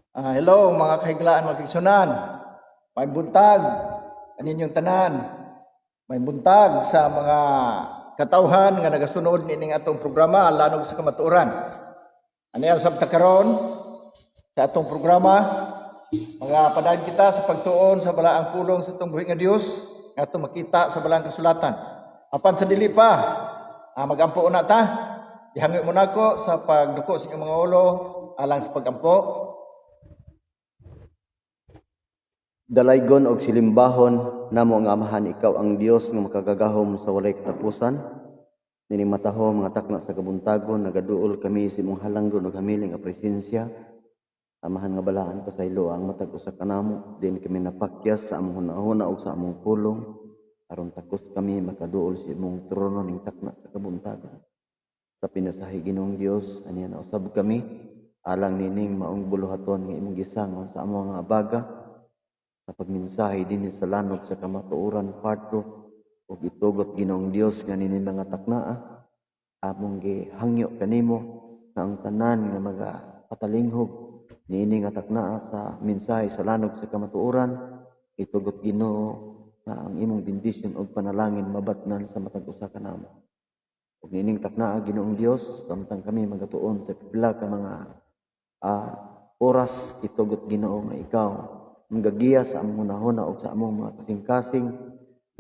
Hello mga kahiglaan, mga kaigsunan. May buntag kaninyong tanan. May buntag sa mga katawhan nga nagasunod nining atong programa lanog sa kamatuoran. Aniya sabta karon sa atong programa mga padayon kita sa pagtuon sa balaang pulong sa atong buhi nga Dios nga atong makita sa balaang kasulatan. Apan sa dili pa magampo una ta. Ihangyo mo nako sa pagduko sa inyong mga ulo alang sa pagampo. Dalaygon og silimbahon namo nga amahan ikaw ang Dios nga makagagahom sa walay katapusan. Nini matahom nga takna sa kabuntagon nagaduol kami sa imong halanggon ug hamiling nga presensya. Amahan nga balaan pasaylo ang matag usa kanamo din kami napakyas sa among hunahuna ug sa among pulong aron takos kami makaduol sa imong trono ning takna sa kabuntagon. Sa pinasahi Ginoong Dios aniya na usab kami alang nining maong buluhaton nga imong gisangon sa among nga abaga. Sa pagmensahe din sa lanog sa kamatuoran part 2 ug itugot Ginoong Dios nga nini mga taknaa among gihangyo kanimo nga ang tanan nga magapatalinghog niini nga taknaa sa mensahe sa lanog sa kamatuoran itugot Ginoo nga ang imong bendisyon ug panalangin mabatnan sa matag usa kanamo ug nining taknaa Ginoong Dios samtang kami magatuon sa pila ka mga oras itugot Ginoo nga ikaw magagiya sa among hunahuna o sa among mga kasing-kasing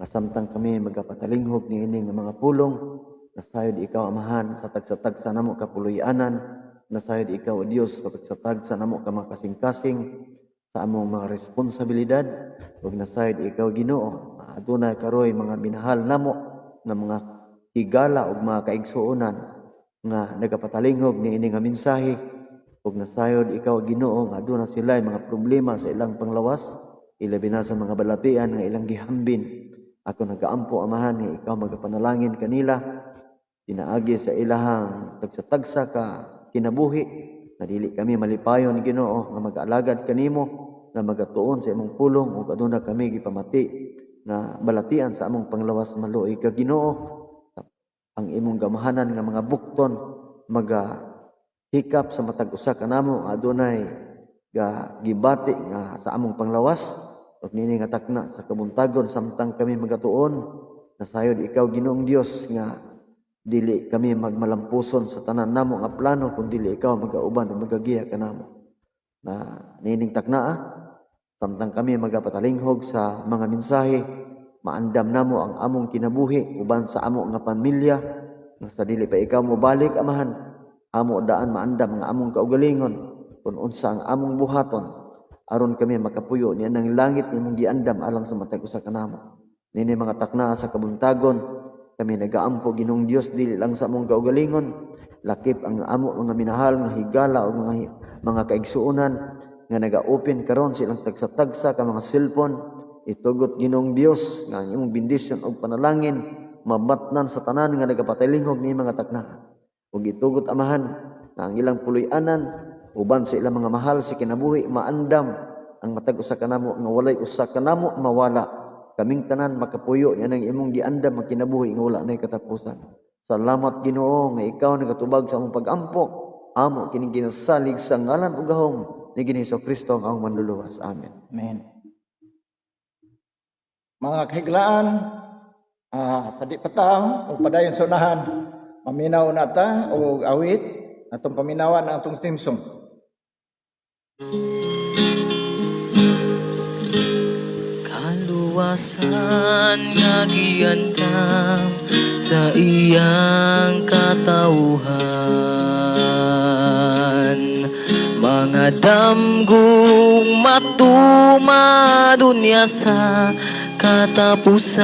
na samtang kami magapatalinghog ni ining mga pulong nasayod ikaw amahan sa tagsa-tagsa namo kapuluyanan nasayod ikaw Dios sa tagsa-tagsa namo ka mga kasing-kasing sa among mga responsibilidad ug nasayod ikaw Ginoo adunay karoy mga minahal namo nga mga higala ug mga kaigsuonan nga nagapatalinghog ni ining nga mensahe ug nasayod ikaw Ginoo nga aduna sila mga problema sa ilang panglawas ilabi na sa mga balatian nga ilang gihambin ako nagaampo amahan nga ikaw magapanalangin kanila pinaagi sa ilahang tagsa-tagsa ka kinabuhi na dili kami malipayon Ginoo nga mag-alagad kanimo nga magatuon sa imong pulong ug aduna kami gipamati nga balatian sa among panglawas maluoy ka Ginoo ang imong gamahanan nga mga bukton hikap sa matag usa kanamo adunay gibati nga sa among panglawas ug nini nga takna sa kabuntagon samtang kami magatuon nasayod ikaw Ginoong Dios nga dili kami magmalampuson sa tanan namo nga plano kun dili ikaw magauban ug magagiya kanamo na nining taknaa samtang kami magapatalinghog sa mga mensahe maandam namo ang among kinabuhi uban sa amo nga pamilya nga sa dili pa ikaw mobalik amahan amo daan maandam nga among kaugalingon kung unsa ang among buhaton aron kami makapuyo niya ng langit nimong giandam alang sa matag usa kanamo nini mga takna sa kabuntagon kami nagaampo Ginoong Dios dili lang sa among kaugalingon lakip ang amo mga minahal nga higala o mga kaigsuonan nga naga-open karon silang tagsa-tagsa ka mga cellphone itugot Ginoong Dios nga ang imong bendisyon og panalangin mabatnan sa tanan nga nagapatalinghog ni mga takna ug itugot amahan na ang ilang puloy-anan uban sa ilang mga mahal si kinabuhi maandam ang matag usa kanamo nga walay usa kanamo mawala kaming tanan makapuyo niya ng imong giandam ang kinabuhi nga wala nay katapusan salamat Ginoo nga ikaw nagatubag sa among pag-ampo amo kining ginasalig sa ngalan ug gahom ni Ginoong Kristo ang among manluluwas amen. Amen. Mga kahiglaan sa di pataw o padayon sa unahan maminaw na ta o awit atong paminawan ang atong theme song. Kaluwasan nga giandam sa iyang katawhan mga damgong matumadunya sa katapusan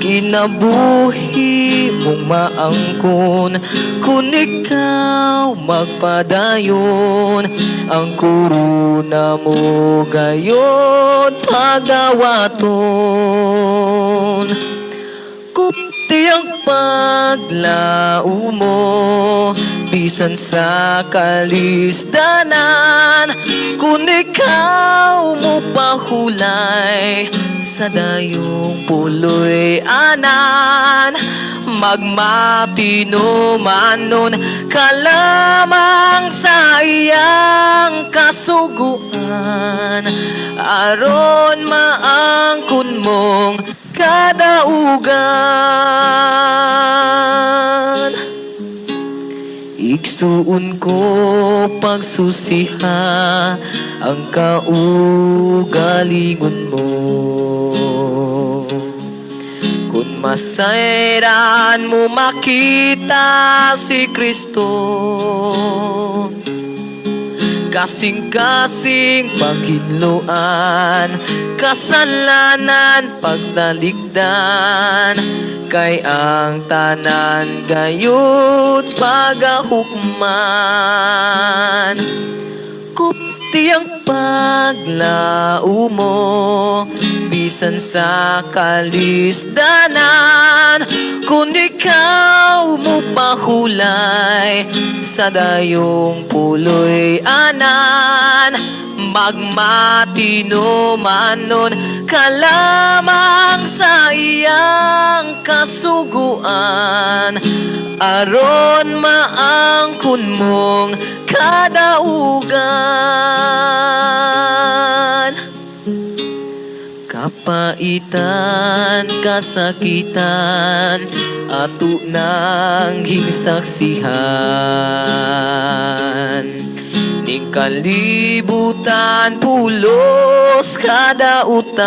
kinabuhi mong maangkon kung ikaw magpadayon ang kuruna mo gayon pagawaton kupti ang paglao mo bisan sa kalisdanan kung ikaw mo pahulay sa dayong puloy anan magmatinumanon ka lamang sa kasuguan aron maangkon mong kadaugan. Igsuon ko pagsusiha ang kaugalingon mo. Kung masayran mo makita si Kristo, kasing-kasing paghinluan, kasalanan pagdaligdan, kay ang tanan gayud pagahukman. Kupti ang paglao mo, bisan sa kalisdanan, kung ikaw mo pahulay sa dayong puloy anan, magmatino manon ka lamang sa iyang kasuguan aron maangkon mong kadaugan. Kapaitan, kasakitan, ato nang hingsaksihan. Ning kalibutan, pulos kadautan.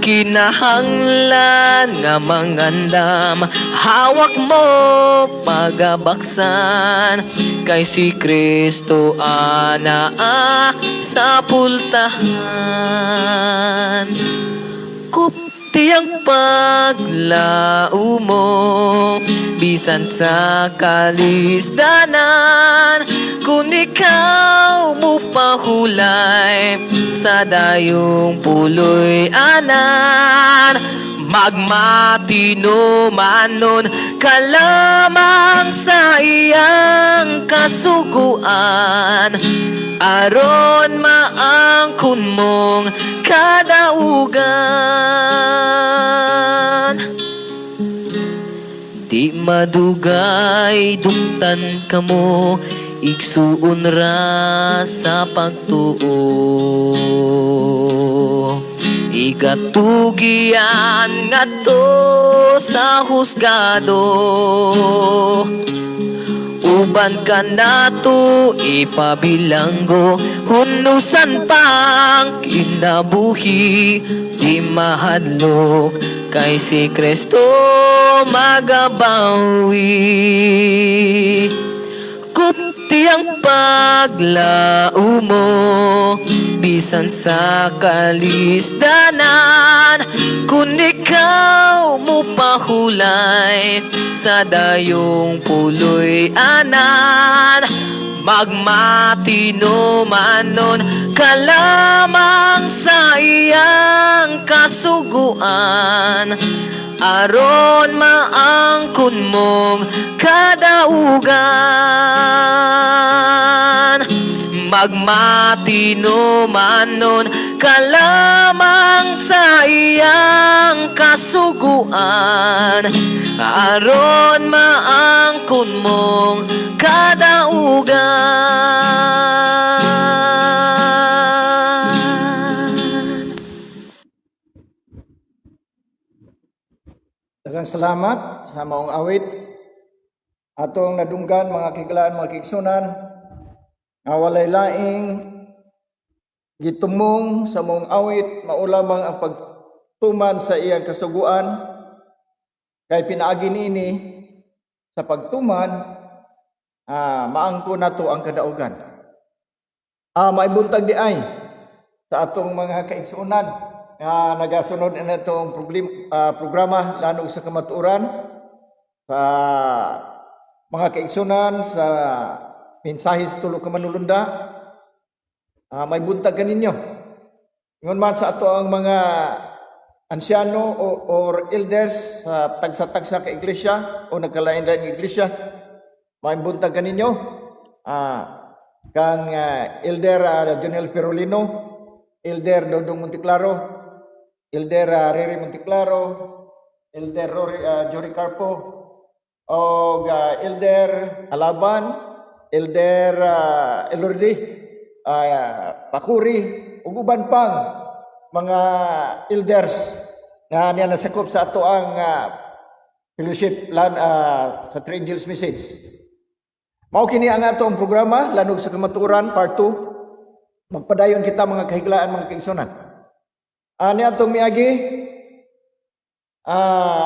Kinahanglan nga mangandam, hawak mo pagabaksan, kay si Kristo anaa sa pultahan. Kupti ang paglao mo, bisan sa kalisdanan, kung ikaw mo pahulay sa dayong puloy anan, magmatino manon ka lamang sa iyang kasuguan aron maangkon mong kadaugan. Di madugay dungtan kamo, igsuon ra sa pagtuo. Igatugian ngadto sa husgado, uban ka nato ipabilanggo, hunusan pang kinabuhi, di mahadlok kay si Kristo magabawi. Kupti ang paglao mo, bisan sa kalisdanan, kung ikaw mo pahulay sa dayong puloy anan, magmatino manon ka lamang sa iyang kasuguan aron maangkon mong kadaugan. Magmatino manon ka lamang sa iyang kasuguan aron maangkon mong kadaugan. Daghang salamat sa maong awit atong nadunggan mga kiglaan, mga kigsunan, nga walay laing gitumong sa maong awit, maulamang ang pagtuman sa iyang kasuguan, kay pinaagi niini sa pagtuman, maangko nato ang kadaugan. Maibuntag di ay sa atong mga kaigsunan nga nagasunod na itong programa lanog sa kamatuoran, sa mga kaigsunan, sa mensahe sa tulo ka manulunda, may buntag kaninyo. Ingon man sa ato ang mga ansyano or elders sa tagsa-tagsa ka iglesia o nagkalain-lain nga iglesia, may buntag kaninyo. Kang Elder Jonel Perolino, Elder Dodong Monteclaro, Elder Rere Monteclaro, Elder Jory Carpo, o Elder Alaban, Elder Elordi, Pakuri, ug uban pang mga elders nga niya nasakop sa ato ang fellowship sa Three Angels Message. Mao kini ang ato ang programa Lanog sa Kamatuoran Part 2. Magpadayon kita mga kahiglaan, mga kaigsunan. Ani atong miagi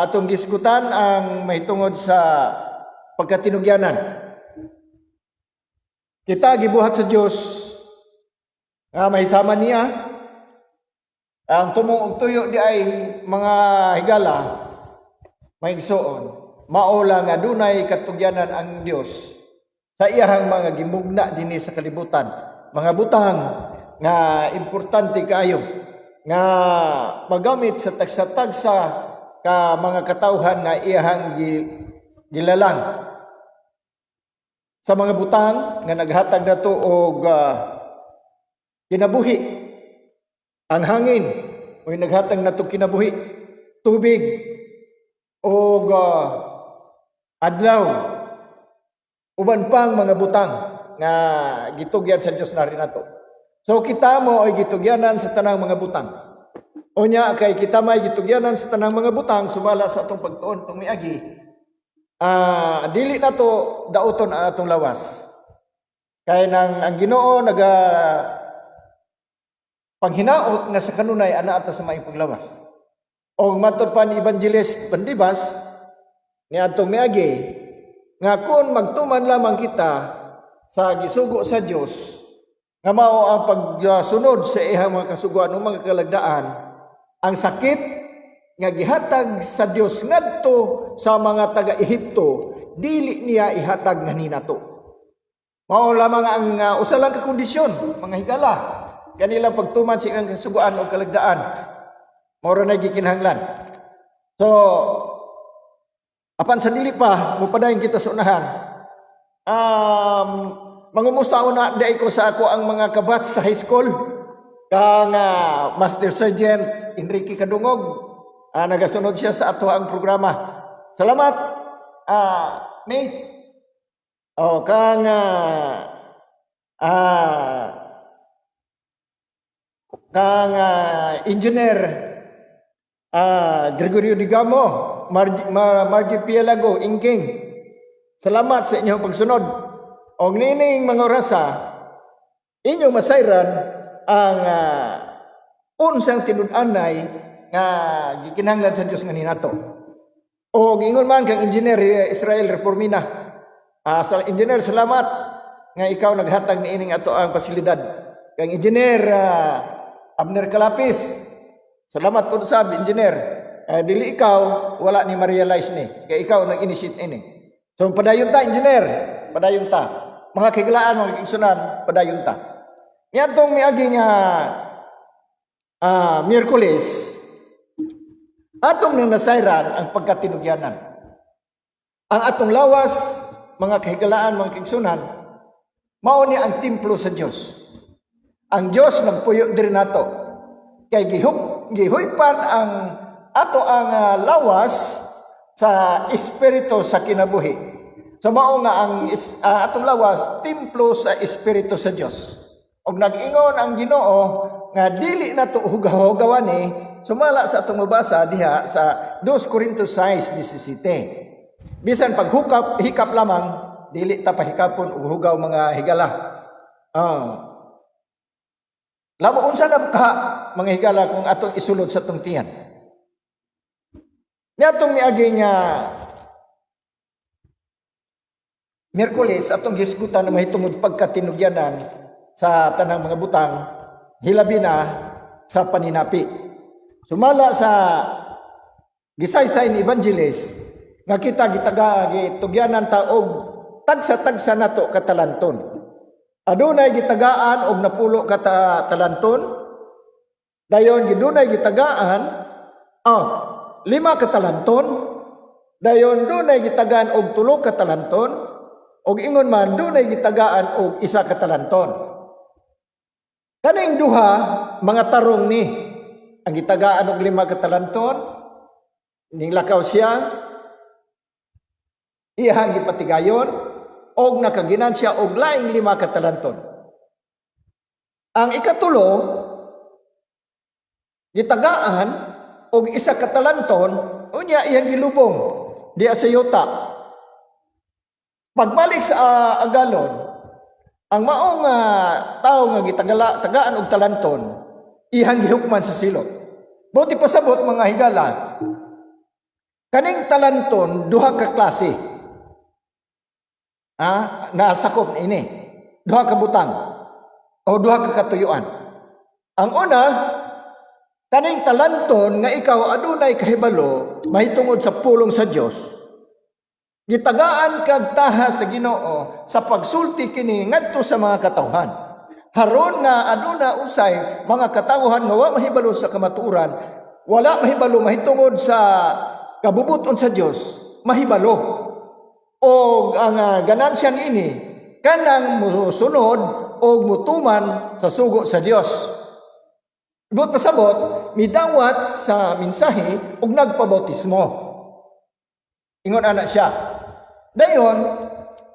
atong gisgutan ang mahitungod sa pagkatinugyanan. Kita gibuhat sa Dios nga mahisama niya ang tumo ug tuyo di ay mga higala maigsoon. Maola nga dunay katugyanan ang Dios sa iyahang mga gimugna dinhi sa kalibutan. Mga butang nga importante kayo nga magamit sa tagsa-tagsa ka mga katawhan nga iyahang gilalang. Sa mga butang nga naghatag na to og kinabuhi, ang hangin o naghatag na to kinabuhi, tubig og adlaw, uban pang mga butang nga gitugyan sa Dios na rin nato. So kita mo ay gitugyanan sa tanang mga butang. Unya kay kita may gitugyanan sa tanang mga butang sumala sa atong pagtuon tong miagi. Dili na to dauton ang atong lawas. Kaya ang Ginoo naga panghinaot nga sa kanunay ana ata sa maayong paglawas. O matud pa ni Evangelist Bandibas ni atong miagi nga kung magtuman lamang kita sa gisugo sa Dios nga mao ang pagsunod sa iyang mga kasuguan o mga kalagdaan, ang sakit nga gihatag sa Dios ngadto sa mga taga-Ehipto dili niya ihatag nga ninato. Mao lamang ang usa lang ka kondisyon mga higala kanilang pagtuman sa iyang kasuguan o kalagdaan. Mao ra na gikinahanglan. So apan sa dili pa mupadayon kita sa unahan. Mangumusta una dai ko sa ako ang mga kabat sa high school kang Master Sergeant Enrique Kadungog. Nagasunod siya sa ato ang programa. Salamat, mate. Kang Engineer Gregorio Digamo, Margie Pielago, Ingking. Salamat sa inyong pagsunod. O nining mga orasa, inyong masayran ang unsang tinud-anay nga gikinahanglan sa Dios nga ninato. O gingon man kang Engineer Israel Reformina. Sa Engineer, salamat nga ikaw naghatag niining ato ang pasilidad. Kang Engineer Abner Calapis, salamat po sa Engineer. Dili ikaw wala ni ma-realize ni kay ikaw nag-initiate ini. So padayon ta Engineer, padayon ta. Mga kiglaan, mga kigsunan, padayon ta. Ngadtong miagi nga Miyerkules atong nang nasayran ang pagkatinugyanan. Ang atong lawas, mga kahigalaan, mga kigsunan, mao ni ang templo sa Dios. Ang Dios nagpuyo diri nato. Kay gihuypan ang ato ang lawas sa espiritu sa kinabuhi. So mao nga ang atong lawas templo sa espiritu sa Dios. Og nag-ingon ang Ginoo nga dili nato hugaw-hugawan ni sumala sa atong mabasa diha sa 2 Corintios 6:17. Bisan hikap lamang dili ta pahikapon og hugaw mga higala. Lamo unsa na ka mga higala kung atong isulod sa atong tiyan. Niadtong miagi nga Miyerkules atong hisgutan na mahitungod pagkatinugyanan sa tanang mga butang hilabi na sa paninapi. Sumala sa gisaysay ni Evangelist nga kita gitugyanan ta og tagsa-tagsa nato katalanton. Adunay gitagaan og napulo ka talanton. Dayon gidunay gitagaan 5 ka talanton. Dayon dunay gitagaan og 3 ka talanton. Og ingon man dunay gitagaan og 1 ka talanton. Kaning duha mga tarong ni ang gitagaan og 5 ka talanton ning lakaw siya iyang gipatigayon og nakaginansya og laing 5 ka talanton. Ang ikatulo, gitagaan og 1 ka talanton, unya iyang gilubong diya sa yuta. Pagbalik sa agalon, ang maong tao nga tagaan og talanton, ihang gihukman sa silot. Buti pasabot mga higala, kaning talanton duha ka klase. Nasakop ini. Duha ka butang o duha ka katuyuan. Ang una, kaning talanton nga ikaw adunay kahibalo mahitungod sa pulong sa Dios. Gitagaan kag taha sa Ginoo sa pagsulti kini ngadto sa mga katawhan. Haron nga aduna usay mga katawhan nga wa mahibalo sa kamatuoran, wala mahibalo mahitungod sa kabubuton sa Dios, mahibalo. O ang ganansya niini kanang musunod o mutuman sa sugo sa Dios. Ibot pasabot, midawat sa mensahe ug nagpabautismo. Ingon ana siya. Dayon,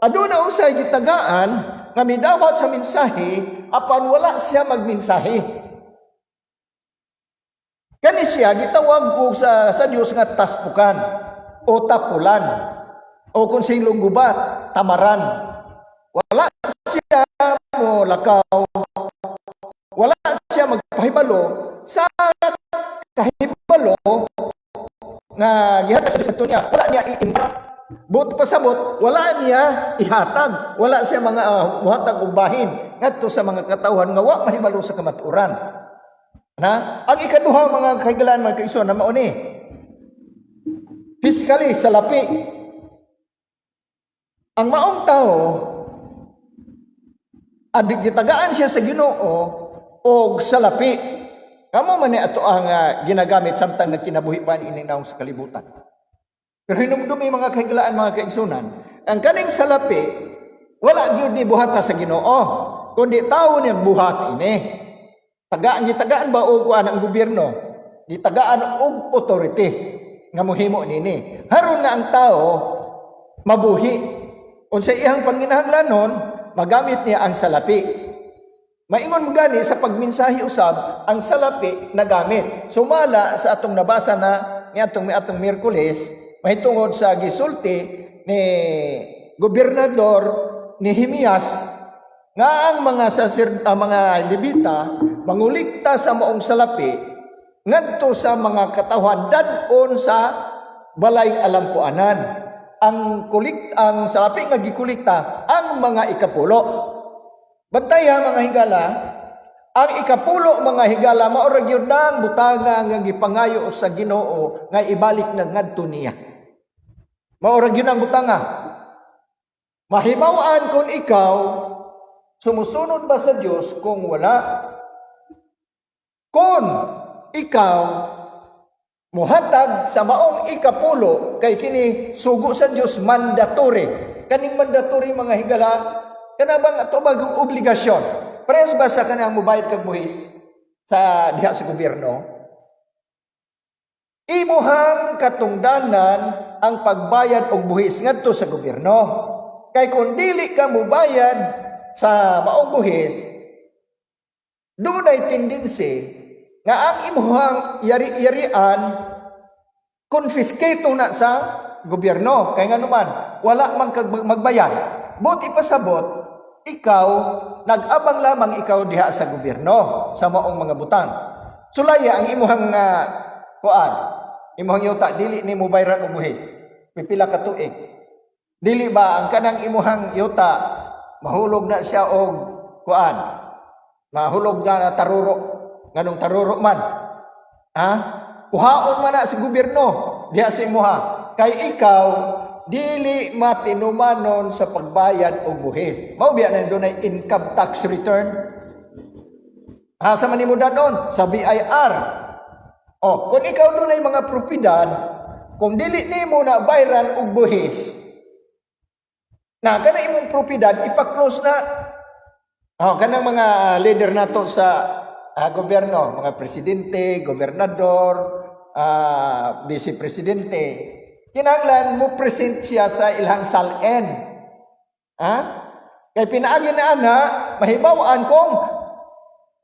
aduna usay gitagaan nga midawat sa mensahe apan wala siya magmensahe. Kani siya gitawag og sa Dios nga taspukan o tapulan o kung singlong gubat, tamaran. Wala siya mo lakaw, wala siya magpahibalo sa kahibalo nga gihatag sa Kristo niya, wala niya iimbak. But pasabot, wala niya ihatag, wala siya mga muhatag og bahin ngadto sa mga katawhan nga wa mahibalo sa kamatuoran. Ang ikaduha mga kahigalan mga kaigsoon na mao ni physically sa lapi. Ang maong tao gitagaan siya sa Ginoo og sa lapi. Kamo man ni ato ang ginagamit samtang nagkinabuhi pa ini naong sa kalibutan. Pero hinumdumi mga kahigalaan mga kaigsunan, ang kaning salapi wala gyud ni buhata sa Ginoo, kundi tawo ni buhat ini. Gitagaan ba og ang gobyerno? Gitagaan og authority nga mohimo nini. Haron nga ang tao mabuhi. Unsa iyang panginahanglanon, magamit niya ang salapi. Maingon mo gani sa pagmensahe usab ang salapi na gamit. Sumala sa atong nabasa na niadtong miadtong Miyerkules mahitungod sa gisulti ni Gobernador Nehemias nga ang mga mga Levita mangulikta sa maong salapi ngadto sa mga katawhan dadon sa balay alampuanan. Ang salapi nga gikulikta ang mga ikapulo. Bantaya mga higala, ang ikapulo mga higala mao ra gyud nang butanga nga gipangayo sa Ginoo nga ibalik na ngadto niya. Mao ra gyud ang butanga. Mahibaw-an kung ikaw sumusunod ba sa Dios kung wala. Kung ikaw muhatag sa maong ikapulo kay kini sugo sa Dios mandatory. Kaning mandatory mga higala kana bang ato bagong obligasyon. Pares ba sa kanang mobayad kag buhis sa diha sa gobyerno? Imuhang katungdanan ang pagbayad og buhis ngadto sa gobyerno. Kay kung dili ka mobayad sa maong buhis, dunay tendency nga ang imuhang yari-yarian confiscato na sa gobyerno. Kaya nga naman, wala man kag magbayad. Buti pasabot, ikaw, nag-abang lamang ikaw diha sa gobyerno, sa maong mga butang. Sulaya ang imuhang imuhang yuta, dili ni mo bayran og buhis. Pipila ka tuig. Dili ba ang kanang imuhang yuta, mahulog na siya og mahulog na taruro. Nganong taruro man. Kuhaon man na sa gobyerno diha sa imuha. Kay ikaw dili matinumanon sa pagbayad og buhis. Mao biya na dunay income tax return. Sa manimudad nun sa BIR. Kung ikaw dunay mga propiedad, kung dili nimo na bayran og buhis, na kana imong propiedad ipa-close na. Kanang mga leader nato sa gobyerno, mga presidente, gobernador, vice-presidente, kinahanglan mo present siya sa ilang SALN. Ha? Kay pinaagi na ana, mahibawaan kung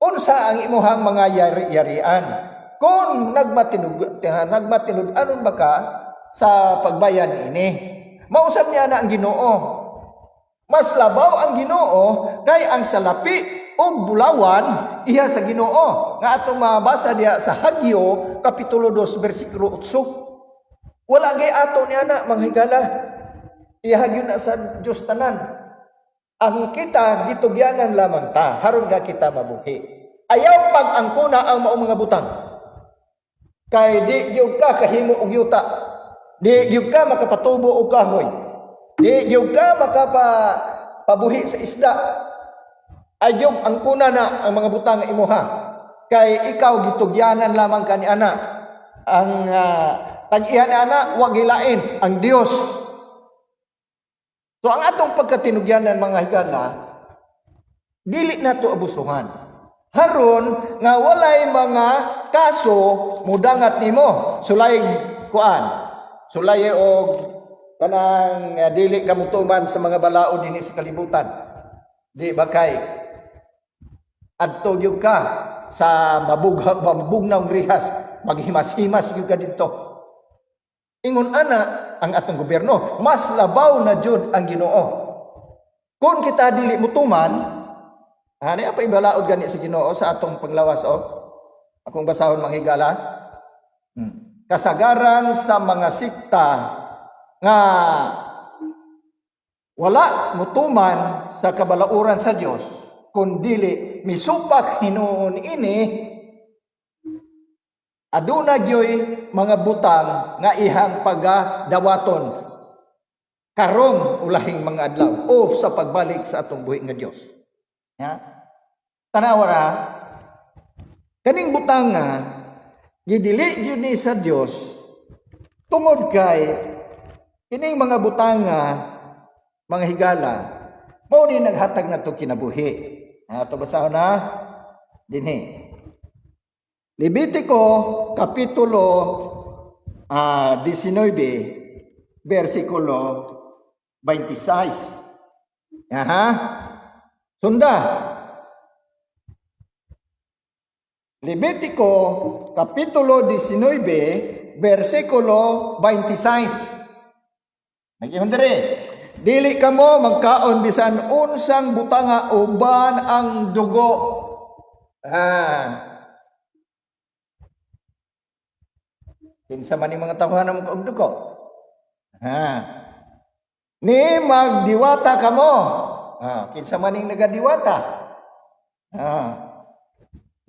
unsa ang imuhang mga yari-yarian. Kung nagmatinud anon ba ka sa pagbayan ini. Mausap niya na ang Ginoo. Mas labaw ang Ginoo kay ang salapi o bulawan iya sa Ginoo. Nga atong mabasa diya sa Hagyo kapitulo 2 bersikulo 8. Wala gay ato niya na manghigala. Ihagyo na sa Dios tanan. Ang kita gitugyanan lamang ta haron ga kita mabuhi. Ayaw pag angkuna ang maong mga butang. Kay di gyud ka kahimo og yuta. Di gyud ka makapatubo og kahoy. Di gyud ka pabuhi sa isda. Ayaw angkuna na ang mga butang nga imuha. Kay ikaw gitugyanan lamang ka ni ana. Ang tag-iya ni ana wa gilain ang Dios. So ang atong pagkatinugyanan mga higala, dili na to abusuhan. Haron nga walay mga kaso mudangat nimo. Sulay kuan. Sulay og kanang dili ka mutuman sa mga balaod dinhi sa kalibutan. Di ba kay adto gyud ka sa mabugnaw rihas, maghimas-himas gyud ka didto. Ingon ana ang atong gobyerno, mas labaw na jud ang Ginoo. Kung kita dili mutuman, ani apa ibalaod gani sa Ginoo sa atong panglawas akong basahon manghigala. Kasagaran sa mga sikta nga wala mutuman sa kabalauran sa Dios, kun dili misupak hinuon ini, aduna gyoy mga butang nga ihang pagadawaton karong ulahing mga adlaw o sa pagbalik sa atong buhi nga Dios. Ya. Tanawara kaning butang nga gidili gyud ni sa Dios tungod kay kining mga butang nga mga higala mao ni naghatag nato kinabuhi. Ato basahon na dinhi. Levitico kapitulo 19 versikulo 26. Aha. Sunda. Levitico kapitulo 19 versikulo 26. Nagihon diri. Dili kamo magkaon bisan unsang butanga uban ang dugo. Kinsa man mga tawhan mo og dugo. Ni magdiwata kamo. Kinsa man nagadiwata.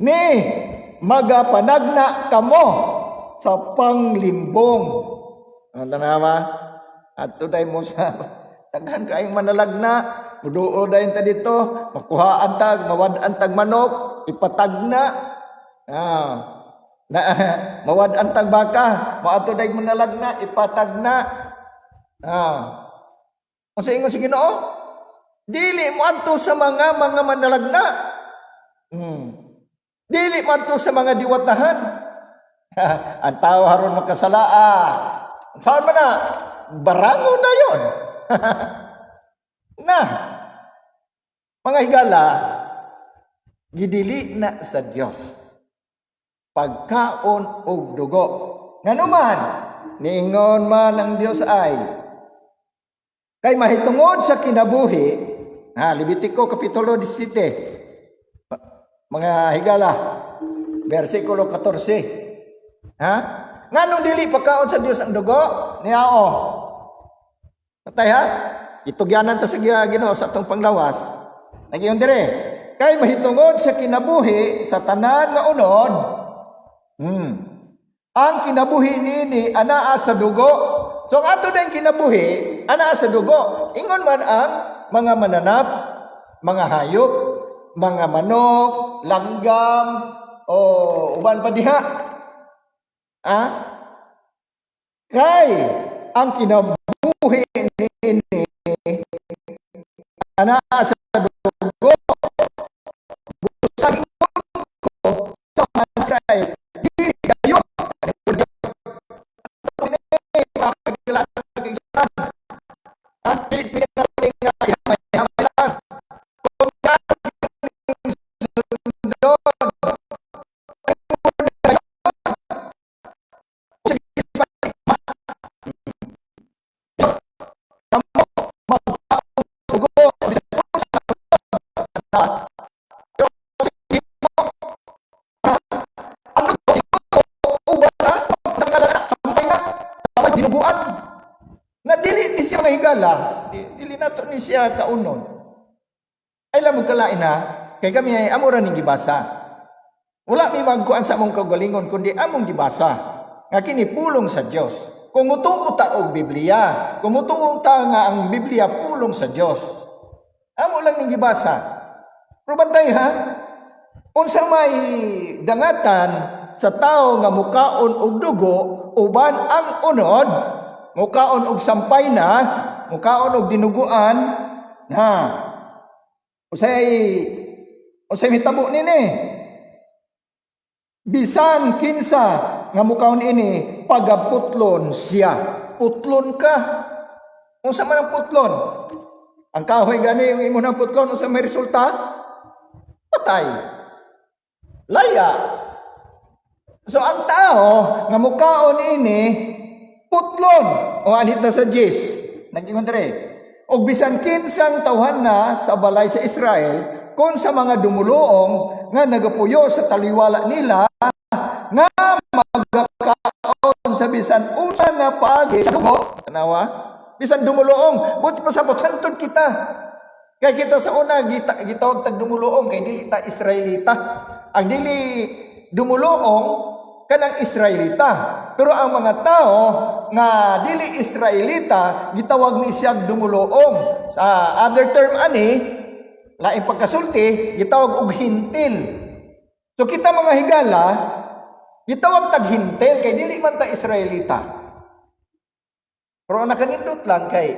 Ni magapanagna kamo sa panglimbong. Ano nama? At today mo sa daghan kaayong manalagna, muduo dayon ta dito, makuhaan tag, mawad-an tag manok, ipatagna. Mawad-an tag baka, maato dayon manalagna, ipatagna. Unsa ingon si Ginoo? Dili mo adto sa mga manalagna. Dili mo adto sa mga diwatahan. Ang tao haron makasalaa. Saan man na? Barango na yon. Na mga higala gidili na sa Dios pagkaon og dugo nganuman niingon man ang Dios ay kay mahitungod sa kinabuhi. Levitico kapitulo 17 mga higala versikulo 14. Nganong dili pagkaon sa Dios ang dugo niao? Patay ha? Itugyanan ta sa Ginoo sa atong panglawas. Nagiyon dire. Kay mahitungod sa kinabuhi sa tanan nga unod. Ang kinabuhi nini anaa sa dugo. So ang ato dayong kinabuhi anaa sa dugo. Ingon man ang mga mananap, mga hayop, mga manok, langgam, o uban pa diha. Kay ang kinabuhi nini anaa sa dugo. Busag ko sa kay di kayo at siya kaunon. Ay lamang kalain na, kay kami ay amo ra ning gibasa. Wala mi magkuan sa among kaugalingon, kundi among gibasa. Nga kini pulong sa Dios. Kung mutuo ta og Biblia, kung mutuo ta nga ang Biblia pulong sa Dios. Amo lang ning gibasa. Pero bantay ha, unsa may dangatan sa tao nga mukaon og dugo, uban ang unod, mukaon og sampay na, mukaon og dinuguan, ha. Usay mitabo nini. Bisan kinsa nga mukaon ini pagaputlon siya. Putlon ka. Unsa man ang putlon? Ang kahoy gani yung imo nang putlon, unsa may resulta? Patay. Laya. So ang tao nga mukaon ini putlon o anit na sa Jis. Nag-ingon dere. Og bisan kinsang tawhan na sa balay sa Israel kon sa mga dumuluong nga nagapuyo sa taliwala nila nga magakaon sa bisan unsa nga paagi sa dugo. Tanawa? Bisan dumuluong, buti pa sabot hantod kita. Kay kita sa una gitawag tag dumuluong kay dili ta Israelita. Ang dili dumuluong kanang Israelita. Pero ang mga tao nga dili Israelita gitawag ni siyang dumuluong. Sa other term ani, laing pagkasulti gitawag og hintil. So kita mga higala gitawag tag hintil kay dili man ta Israelita. Pero nakanindot lang kay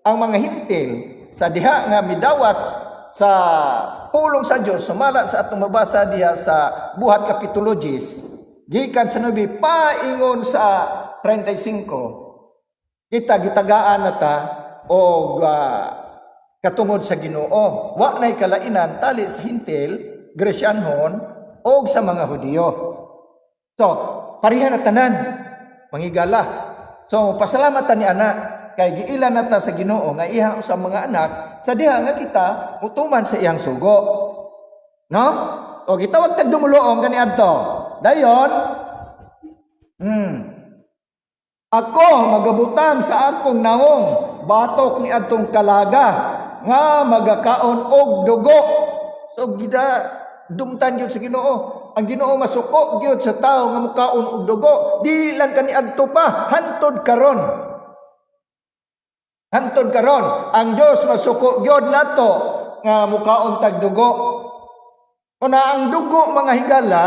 ang mga hintil sa diha nga midawat sa pulong sa Dios sumala sa atong mabasa diha sa Buhat Kapitulo 10 gikan sa nabi paingon sa 35 kita gitagaan nata og katungod sa Ginoo wa nay kalainan tali sa hintil Gresyanhon og sa mga Hudiyo. So pareha na tanan manghigala. So pasalamatan ni ana kay giila nata sa Ginoo nga iha sa mga anak sa diha nga kita utuman sa iyang sugo. No? O gitawag tag dumuluong kaniadto. Dayon ako magabutang sa akong naong batok ni adtong kalaga nga magakaon og dugo. So gida dumtan gyud sa Ginoo. Ang Ginoo masuko gyud sa tawo nga mukaon og dugo. Dili lang kaniadto pa hantod karon. Hantod karon ang Dios masuko gyud nato nga mukaon tag dugo. Kuna ang dugo mga higala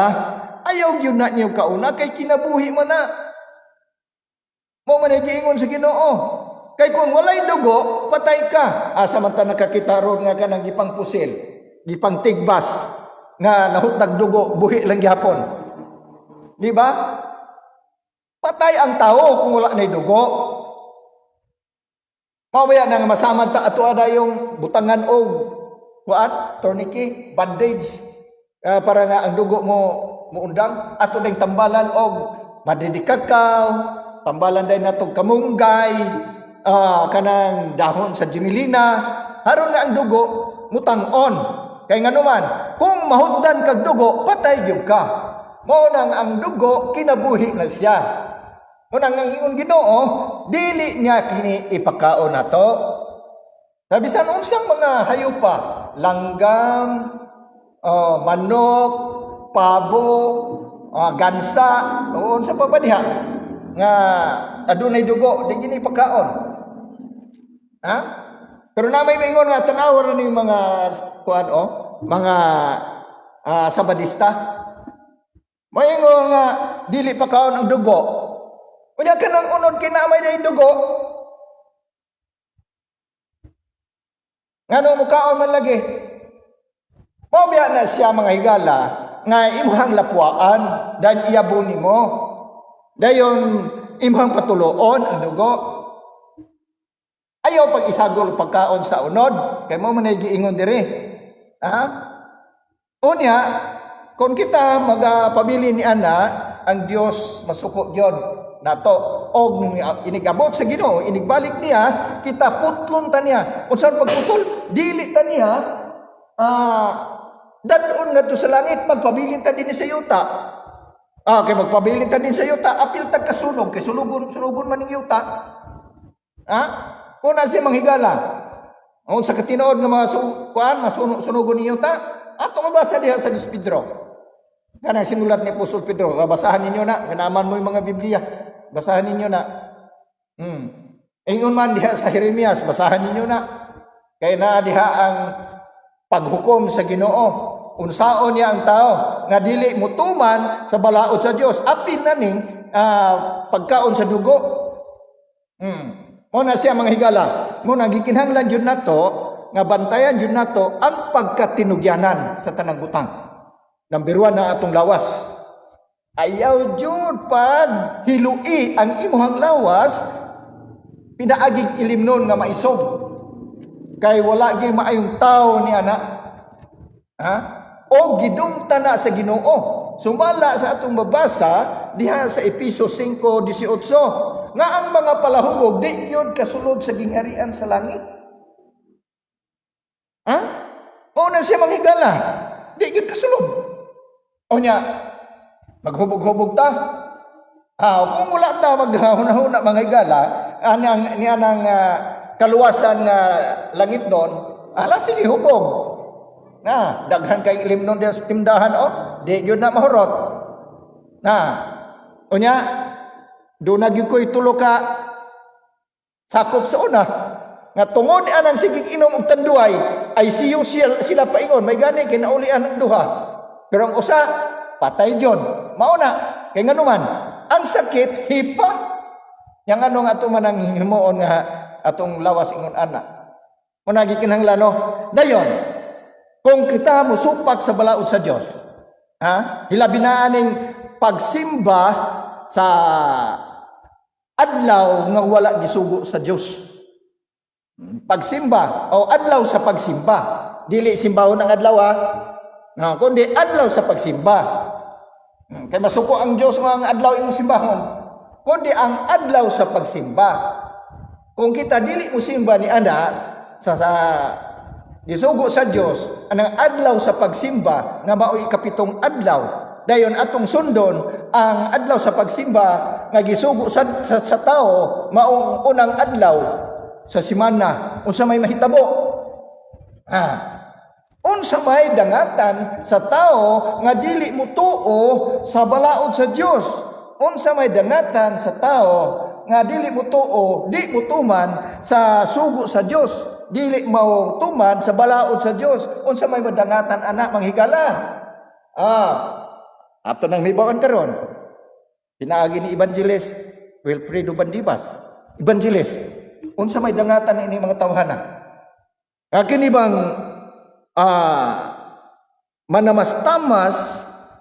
ayaw gyud na niyo kauna kay kinabuhi man na. Mo man giingon sa Ginoo. Kay kung walay dugo, patay ka. Samantala nakakita ron nga kanang gipang pusil, gipang tigbas nga nahutag dugo, buhi lang gyapon. Di ba? Patay ang tao kung wala nay dugo. Mawaya na nga masamanta ato ada yung butangan og kuan, tourniquet, bandage para nga ang dugo mo muundang ato ding tambalan og madidikakaw, tambalan day natong kamunggay, kanang dahon sa jimilina, haron nga ang dugo mutang-on. Kay nganuman, kung mahutdan kag dugo, patay gyud ka. Mao nang ang dugo kinabuhi na siya. Mao nang ang ingon Ginoo, dili niya kini ipakaon nato. Sabi sa unsang mga hayop pa, langgam, manok, pabo, gansa, unsa pa ba diha nga adunay dugo, di gini pagkaon. Ha? Pero namay maingon nga tanaw ni mga kuan mga sabadista. Maingon nga dili pagkaon ang dugo. Unya kanang unod kinamay na dugo. Ngano mo kaon man lagi? Mao biya na siya mga higala nga imhang lapuan dan iyabo nimo. Dayon imhang patuloon ang dugo. Ayaw pag isagol pagkaon sa unod kay mo man giingon diri. Ha? Unya kung kita magapabili ni ana ang Dios masuko gyud nato og inigabot sa Ginoo inigbalik niya kita putlon ta niya unsa pagputol dili ta niya dadon ngadto sa langit magpabilin ta din sa yuta kay magpabilin ta din sa yuta apil ta kasunog kay sulugon man ning yuta ha kuna si manghigala Ang sa katinood nga mga kuan masunugon ninyo ta. Ato mabasa diha sa Pedro. Kana sinulat ni Apostol Pedro, basahan ninyo na, ganaman mo yung mga Biblia. Basahan ninyo na. Ingon man diha sa Jeremias, basahan ninyo na. Kay na diha ang paghukom sa Ginoo. Unsaon niya ang tao nga dili mutuman sa balaod sa Dios. Apil na ning pagkaon sa dugo. Mo na siya mga higala. Mo nagikinahanglan jud nato nga bantayan jud nato ang pagkatinugyanan sa tanang butang. Number 1 na atong lawas. Ayaw jud pag hilui ang imuhang lawas pinaagig ilimnon nga maisog. Kay wala gyud maayong tao ni ana. O gidumta na sa Ginoo. Sumala sa atong mabasa diha sa Efeso 5:18 nga ang mga palahubog di yun kasulod sa gingharian sa langit. O na siya manghigala. Di yun kasulod. O niya, maghubog-hubog ta. Kung wala ta maghahuna-huna manghigala, anang kaluwasan nga langit doon, sige hubog. Daghan kay ilim nun sa timdahan, di yun na mahurot. O niya, doon nagyo ko'y tulo ka sakop sa una. Nga tungod anang sigig inom og tanduay, ay siyo sila paingon, may gani kinaulian ang duha. Pero ang usa, patay jud. Mauna, kay nganuman, ang sakit, hipa. Yang ano nga ito man ang himuon nga atong lawas ingon ana. Muna gikinahanglan no. Dayon, kung kita mo supak sa balaod sa Dios, hilabi na aning pagsimba sa adlaw nga wala gisugo sa Dios. Pagsimba o adlaw sa pagsimba. Dili simbahon ang adlaw kundi adlaw sa pagsimba. Kay masuko ang Dios nga ang adlaw imong simbahon, kundi ang adlaw sa pagsimba. Kung kita dili mo simba ni ana sa gisugo sa Dios, anang adlaw sa pagsimba nga mao'y kapitong adlaw. Dayon atong sundon ang adlaw sa pagsimba nga gisugo sa tao maong unang adlaw sa semana unsa may mahitabo. Unsa may dangatan sa tao nga dili mutuo sa balaod sa Dios. Unsa may dangatan sa tao nga dili mutuo, di mutuman sa sugo sa Dios, dili mautuman sa balaod sa Dios. Unsa may madangatan anak manghigala. Ato nang mibawan karon. Pinaagi ni Evangelist Wilfredo Bandibas. Evangelist, unsa may dangatan ini mga tawhana? Kini bang manamas-tamas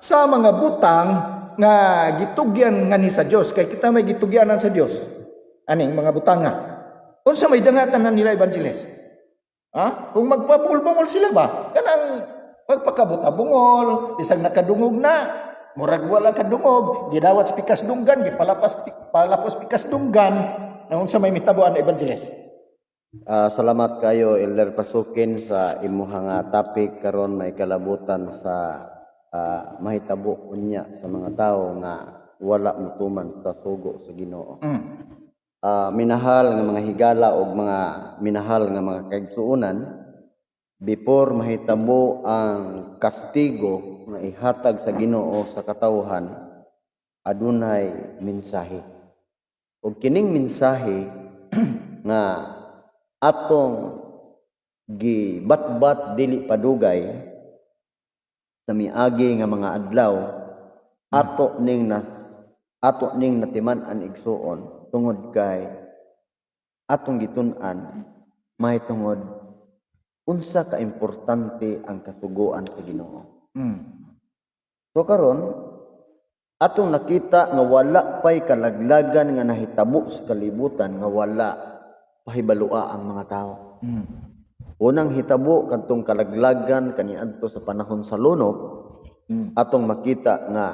sa mga butang nga gitugyan nga ni sa Dios, kay kita may gitugyanan sa Dios. Aning mga butang nga. Unsa may dangatan na nila Evangelist? Kung magpabungol-bungol sila ba? Kanang magpakabuta-bungol, isang nakadungog na. Murag wala kadungog, gidawat pikas dunggan, palapos pikas dunggan, na unsa may mitabuan na Evangelist. Salamat kayo Elder Pasukin sa imuhang topic karon may kalabutan sa mahitabo unya sa mga tao nga wala mutuman sa sugo sa Ginoo. Minahal nga mga higala o mga minahal nga mga kaigsuonan, before mahitabo ang kastigo nga ihatag sa Ginoo sa katawhan, adunay mensahe. Ug kining mensahe nga atong gibatbat dili padugay sa miagi nga mga adlaw, ato ning natiman-an igsuon tungod kay atong gitun-an mahitungod unsa ka importante ang kasugoan sa Ginoo. So karon atong nakita nga wala pay kalaglagan nga nahitabo sa kalibutan nga wala pahibalua ang mga tao. Unang hitabo kadtong kalaglagan kaniadto sa panahon sa lunop, atong makita nga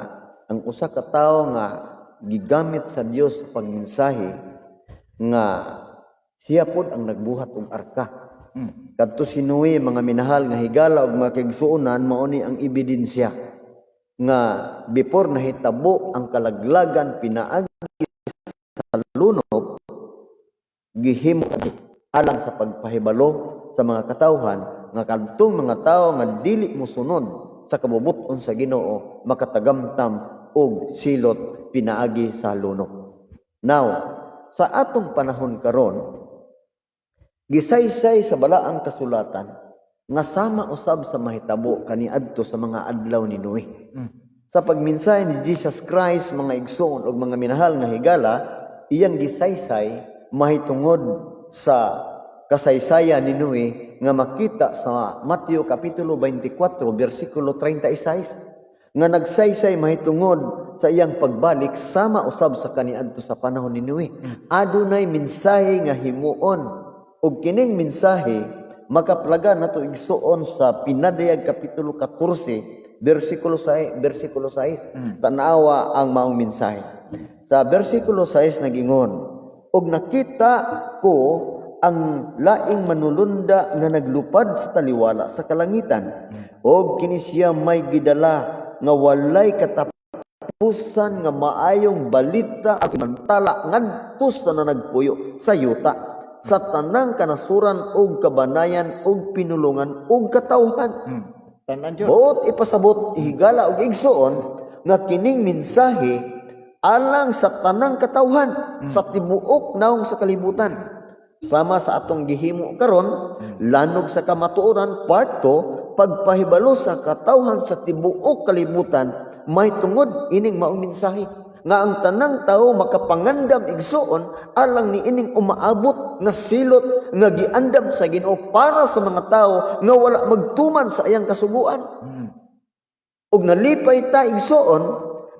ang usa ka tawo nga gigamit sa Dios sa pagmensahe nga siya pod ang nagbuhat og arka. Kadto si Noe, mga minahal nga higala og mga kaigsuonan, mao ni ang ebidensya nga before nahitabo ang kalaglagan pinaagi sa lunop, gihimo alang sa pagpahibalo sa mga katawhan nga kadtong mga tawo nga dili mosunod sa kabubuton sa Ginoo makatagamtam og silot pinaagi sa lunok. Now, sa atong panahon karon, gisaysay sa balaang kasulatan nga sama usab sa mahitabo kaniadto sa mga adlaw ni Noe. Sa pagminsay ni Jesus Christ mga igsoon ug mga minahal nga higala, iyang gisaysay mahitungod sa kasaysayan ni Noe nga makita sa Mateo kapitulo 24 bersikulo 36 nga nagsaysay mahitungod sa iyang pagbalik sama usab sa kaniadto sa panahon ni Noe. Adunay mensahe nga himuon ug kining mensahe makaplaga nato igsuon sa Pinadayag kapitulo 14 bersikulo 6 tanawa ang maong mensahe. Sa bersikulo 6 nagingon, og nakita ko ang laing manulunda nga naglupad sa taliwala sa kalangitan, og kini siya may gidala nga walay katapusan nga maayong balita at mantala ngadto sa nanagpuyo sa yuta sa tanang kanasuran og kabanayan og pinulungan og katawhan. Tanan Diyos. Buot ipasabot ihigala og igsuon nga kining mensahe alang sa tanang katawhan sa tibuok naong sa kalibutan. Sama sa atong gihimo karon, lanog sa kamatuoran part 2, pagpahibalo sa katawhan sa tibuok kalibutan, may tungod ining maong mensahe nga ang tanang tao makapangandam igsuon alang ni ining umaabot nga silot nga giandam sa Ginoo para sa mga tao nga wala magtuman sa iyang kasuguan. Ug nalipay ta igsuon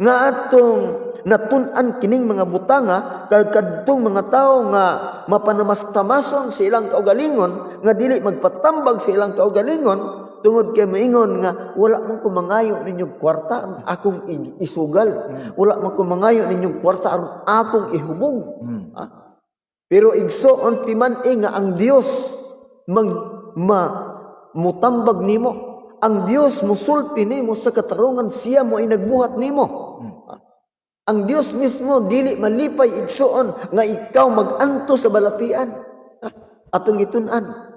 nga atong natun-an kining mga butanga kadtong mga tao nga mapanamastamason sa ilang kaugalingon nga dili magpatambag sa ilang kaugalingon tungod kay maingon nga wala man ko mangayo ninyong kwarta aron akong isugal, wala man ko mangayo ninyong kwarta aron akong ihubog. Pero igsoon timan nga ang Dios mutambag nimo, ang Dios musulti nimo sa katarungan, siya mo ay nagbuhat nimo. Ang Dios mismo dili malipay igsoon nga ikaw maganto sa balatian. Atong gitun-an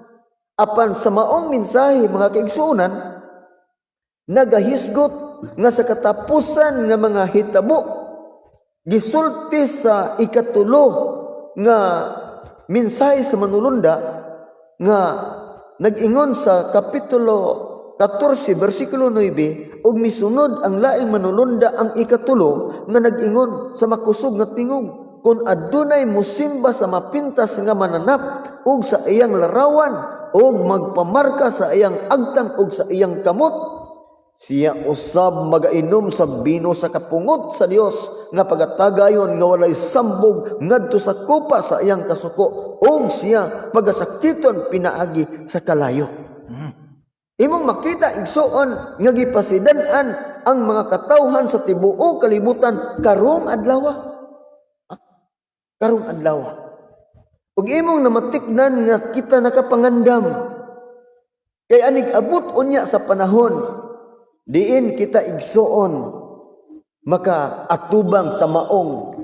apan sa maong mensahe mga kaigsuonan nagahisgot nga sa katapusan nga mga hitabo gisulti sa ikatulo nga mensahe sa manulunda nga nag-ingon sa kapitulo 14 bersikulo 9 ug misunod ang laing manulunda ang ikatulo nga nag-ingon sa makusog nga tingog kun adunay musimba sa mapintas nga mananap ug sa iyang larawan ug magpamarka sa iyang agtang ug sa iyang kamot, siya usab magainom sa bino sa kapungot sa Dios nga pagatagayon nga walay sambog ngadto sa kupa sa iyang kasuko ug siya pagasakiton pinaagi sa kalayo. Imong makita igsuon nga gipasidan-an ang mga katawhan sa tibuok kalibutan karong adlaw. Karong adlaw. Ug imong namatiknan nga kita nakapangandam. Kay anig abot unya sa panahon diin kita igsuon makaatubang sa maong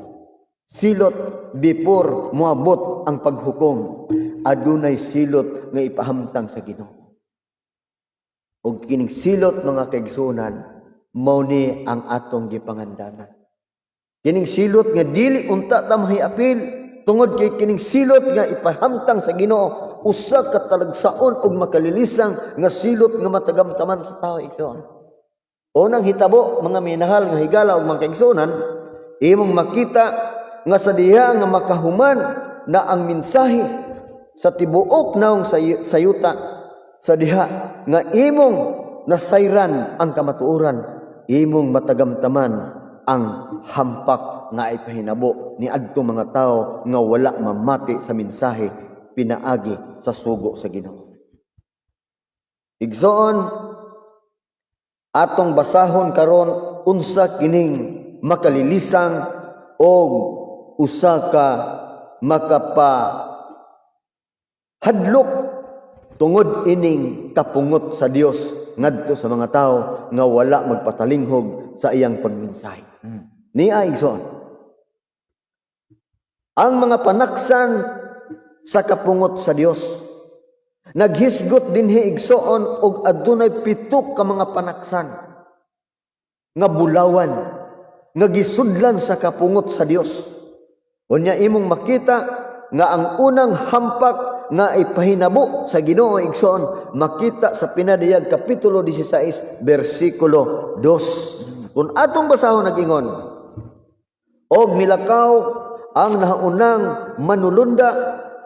silot before moabot ang paghukom. Adunay silot nga ipahamtang sa Ginoo. Ug kining silot mga kaigsuonan mao ni ang atong gipangandanan. Kining silot nga dili unta ta mahiapil tungod kay kining silot nga ipahamtang sa Ginoo usa ka talagsaon ug makalilisang nga silot nga matagamtaman sa tao igsoon. Unang hitabo mga minahal nga higala ug mga kaigsuonan, imong makita nga sa diha nga makahuman na ang mensahe sa tibuok naong sayuta sa diha nga imong nasayran ang kamatuoran, imong matagamtaman ang hampak nga ipahinabo ni adto mga tao nga wala mamati sa mensahe pinaagi sa sugo sa Ginoo. Igsoon atong basahon karon unsa kining makalilisang o usa ka makapahadlok tungod ining kapungot sa Dios ngadto sa mga tao nga wala magpatalinghog sa iyang pagmensahe. Niya igsoon ang mga panaksan sa kapungot sa Dios. Naghisgot dinhi igsoon og adunay 7 ka mga panaksan nga bulawan nga gisudlan sa kapungot sa Dios. Unya imong makita nga ang unang hampak nga ipahinabo sa Ginoo igsoon makita sa pinadayag kapitulo 16 bersikulo 2. Kung atong basahon nag-ingon, og milakaw ang nahaunang manulunda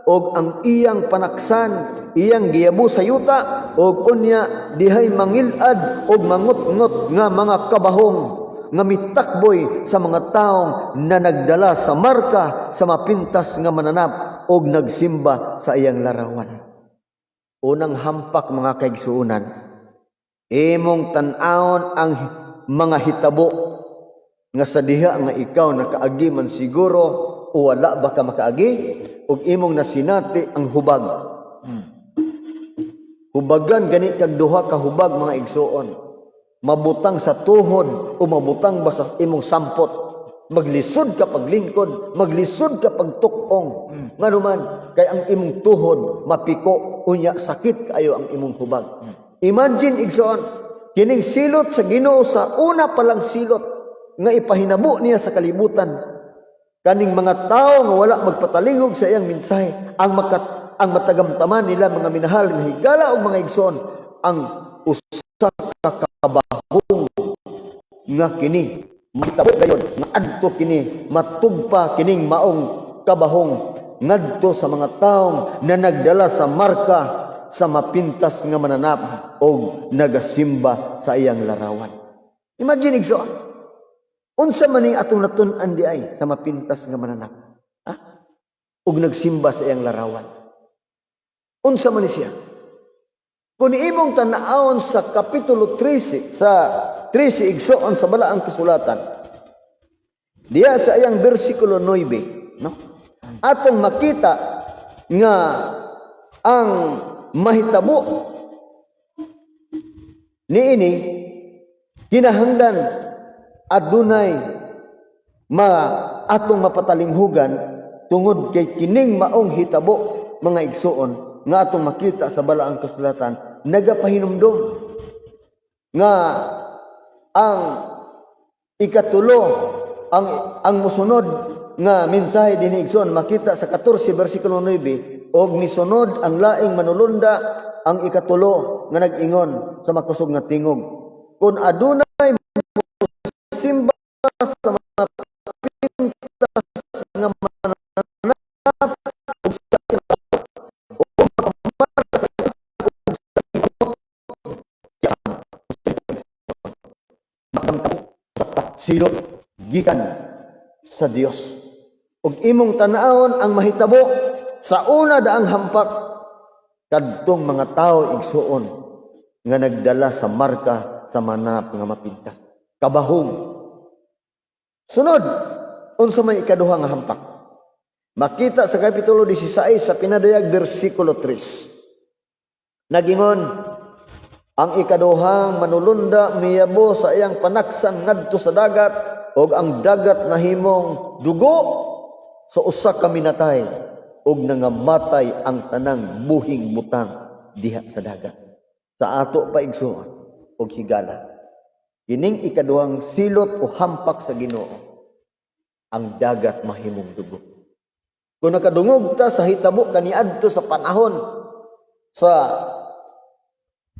og ang iyang panaksan iyang giyabu sa yuta og unya dihay mangilad og mangut-ngot nga mga kabahong nga mitakboy sa mga taong na nagdala sa marka sa mapintas nga mananap og nagsimba sa iyang larawan. Unang hampak mga kaigsuunan, imong tan-awon ang mga hitabo nga sa diha nga ikaw nakaagi man siguro o wala ba ka makaagi ug imong nasinati ang hubag. Hubagan gani kag duha ka hubag mga igsuon. Mabutang sa tuhod o mabutang ba sa imong sampot. Maglisod ka paglingkod, maglisod ka pagtukong. Nganuman kay ang imong tuhod mapiko unya sakit kayo ang imong hubag. Imagine igsuon, kining silot sa Ginoo sa una pa lang silot nga ipahinabo niya sa kalibutan. Kaning mga tao nga wala magpatalingog sa iyang mensahe, ang matagamtaman nila mga minahal nga higala o mga igsoon, ang usa ka kabahong nga kini matabo gayon nga adto kini matugpa kining maong kabahong ngadto sa mga taong na nagdala sa marka sa mapintas nga mananap og nagasimba sa iyang larawan. Imagine igsoon, unsa man ning atong natun-an di ay sa mapintas nga mananap, ha? Og nagsimba sa iyang larawan. Unsa man ni siya? Kung imong tan-awon sa kapitulo 13 sa 13 igsoon sa balaang kasulatan, diya sa iyang bersikulo 9, no? Atong makita nga ang mahitabo niini kinahanglan adunay atong mapatalinghugan tungod kay kining maong hitabo mga igsuon nga atong makita sa balaang kasulatan nagapahinumdom nga ang ikatulo ang musunod nga mensahe dinhi igsoon makita sa 14 bersikulo 9 og misunod ang laing manulunda ang ikatulo nga nag-ingon sa makusog nga tingog kun adunay simba sa mga pintas nga mananap silot gikan sa Dios. Ug imong tan-awon ang mahitabo sa una daang hampak kadtong mga tao igsuon nga nagdala sa marka sa mananap nga mapintas. Kabahong. Sunod, unsa may ikaduha nga hampak? Makita sa kapitulo 16 sa pinadayag bersikulo 3. Nagingon, ang ikaduhang manulunda miyabo sa iyang panaksan ngadto sa dagat og ang dagat nahimong dugo sa usa ka minatay og nangamatay ang tanang buhing butang diha sa dagat. Sa ato pa igsuon og higala. Kining ikaduhang silot o hampak sa Ginoo, ang dagat mahimong dugo. Kung nakadungog ta sa hitabo kaniadto sa panahon sa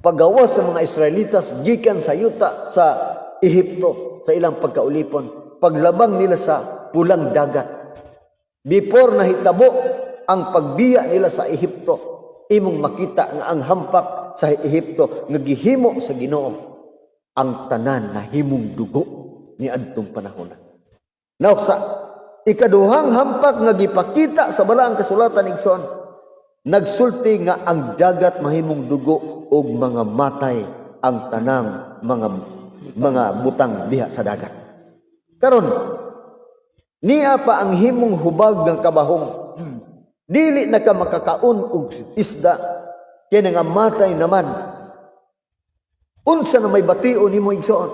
paggawas sa mga Israelitas gikan sa yuta sa Ehipto sa ilang pagkaulipon, paglabang nila sa pulang dagat. Before nahitabo ang pagbiya nila sa Ehipto, imong makita nga ang hampak sa Ehipto nga gihimo sa Ginoo, ang tanan na himong dugo ni adtong panahon. Now sa ikaduhang hampak nga gipakita sa balaang kasulatan igsoon, nagsulti nga ang dagat mahimong dugo og mga matay ang tanang mga butang diha sa dagat. Karon niya pa ang himong hubag ng kabahong. Dili na ka makakaon og isda kay nga matay naman. Unsa na may bation nimo igsoon?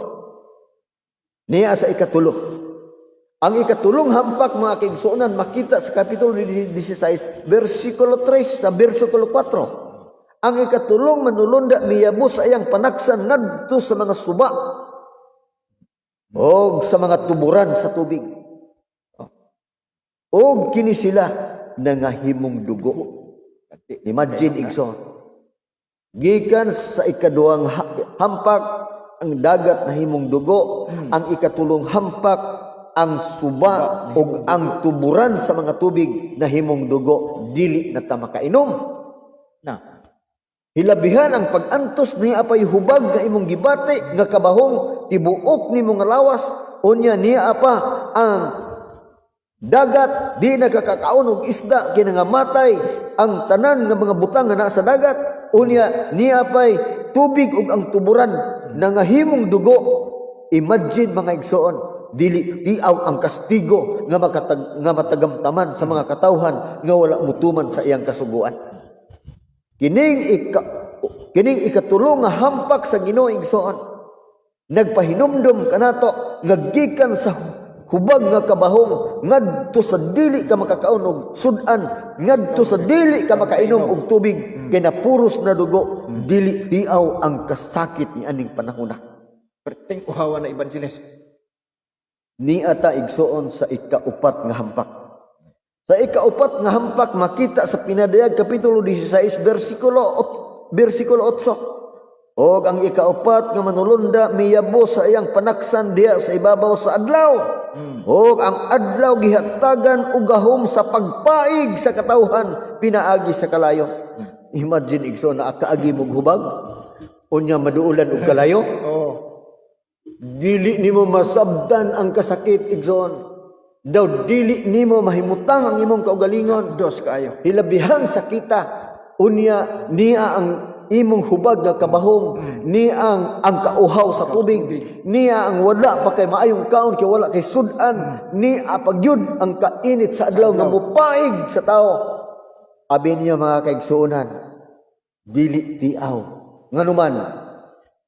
Niya sa ikatulo. Ang ikatulong hampak mga kaigsuonan makita sa kapitulo 16 versikulo 3 sa versikulo 4. Ang ikatulong manulunda miyabos ayang panaksan ngadto sa mga suba o sa mga tuburan sa tubig. O kini sila nangahimong dugo. Imagine igsoon. Gikan sa ikaduhang hampak ang dagat na himong dugo, ang ikatulong hampak ang suba o ang tuburan sa mga tubig na himong dugo, dili na ta makainom. Na hilabihan ang pag-antos niya apay hubag nga imong gibati nga kabahong tibuok nimo nga lawas, unya niya apa ang dagat di nakakakaon og isda kinangamatay ang tanan nga mga butang nga naa sa dagat, unya niya apay tubig ug ang tuburan nangahimong dugo. Imagine mga igsoon, dili tiaw ang kastigo nga matagamtaman sa mga katawhan nga wala mutuman sa iyang kasuguan. Kining ikatulong nga hampak sa Ginoo igsoon, nagpahinumdom kanato nga gikan sa hubag nga kabahong ngadto sa dili ka makakaon og sudan, ngadto sa dili ka makainom og tubig kay napuros na dugo, dili tiaw ang kasakit ni aning panahon. Perting uhawa na evangelist. Ni ata igsoon sa ikaupat nga hampak. Sa ikaupat nga hampak makita sa pinadayag kapitulo 16 versikulo 8. Og ang ikaupat nga manulunda miyabo sa iyang panaksan diha sa ibabaw sa adlaw. Og ang adlaw gihatagan og gahom sa pagpaig sa katawhan pinaagi sa kalayo. Imagine igsoon na kaagi mog hubag unya maduulan og kalayo. Dili nimo masabdan ang kasakit igsoon. Daw dili nimo mahimutang ang imong kaugalingon. Dos kaayo. Hilabihang sakita unya niya ang imong hubag nga kabahong, niya ang kauhaw sa tubig, niya ang wala pa kay maayong kaon kay wala kay sudan, niya pagyud ang kainit sa adlaw nga mupaig sa tao. Abi niya mga kaigsuonan, dili tiaw nganuman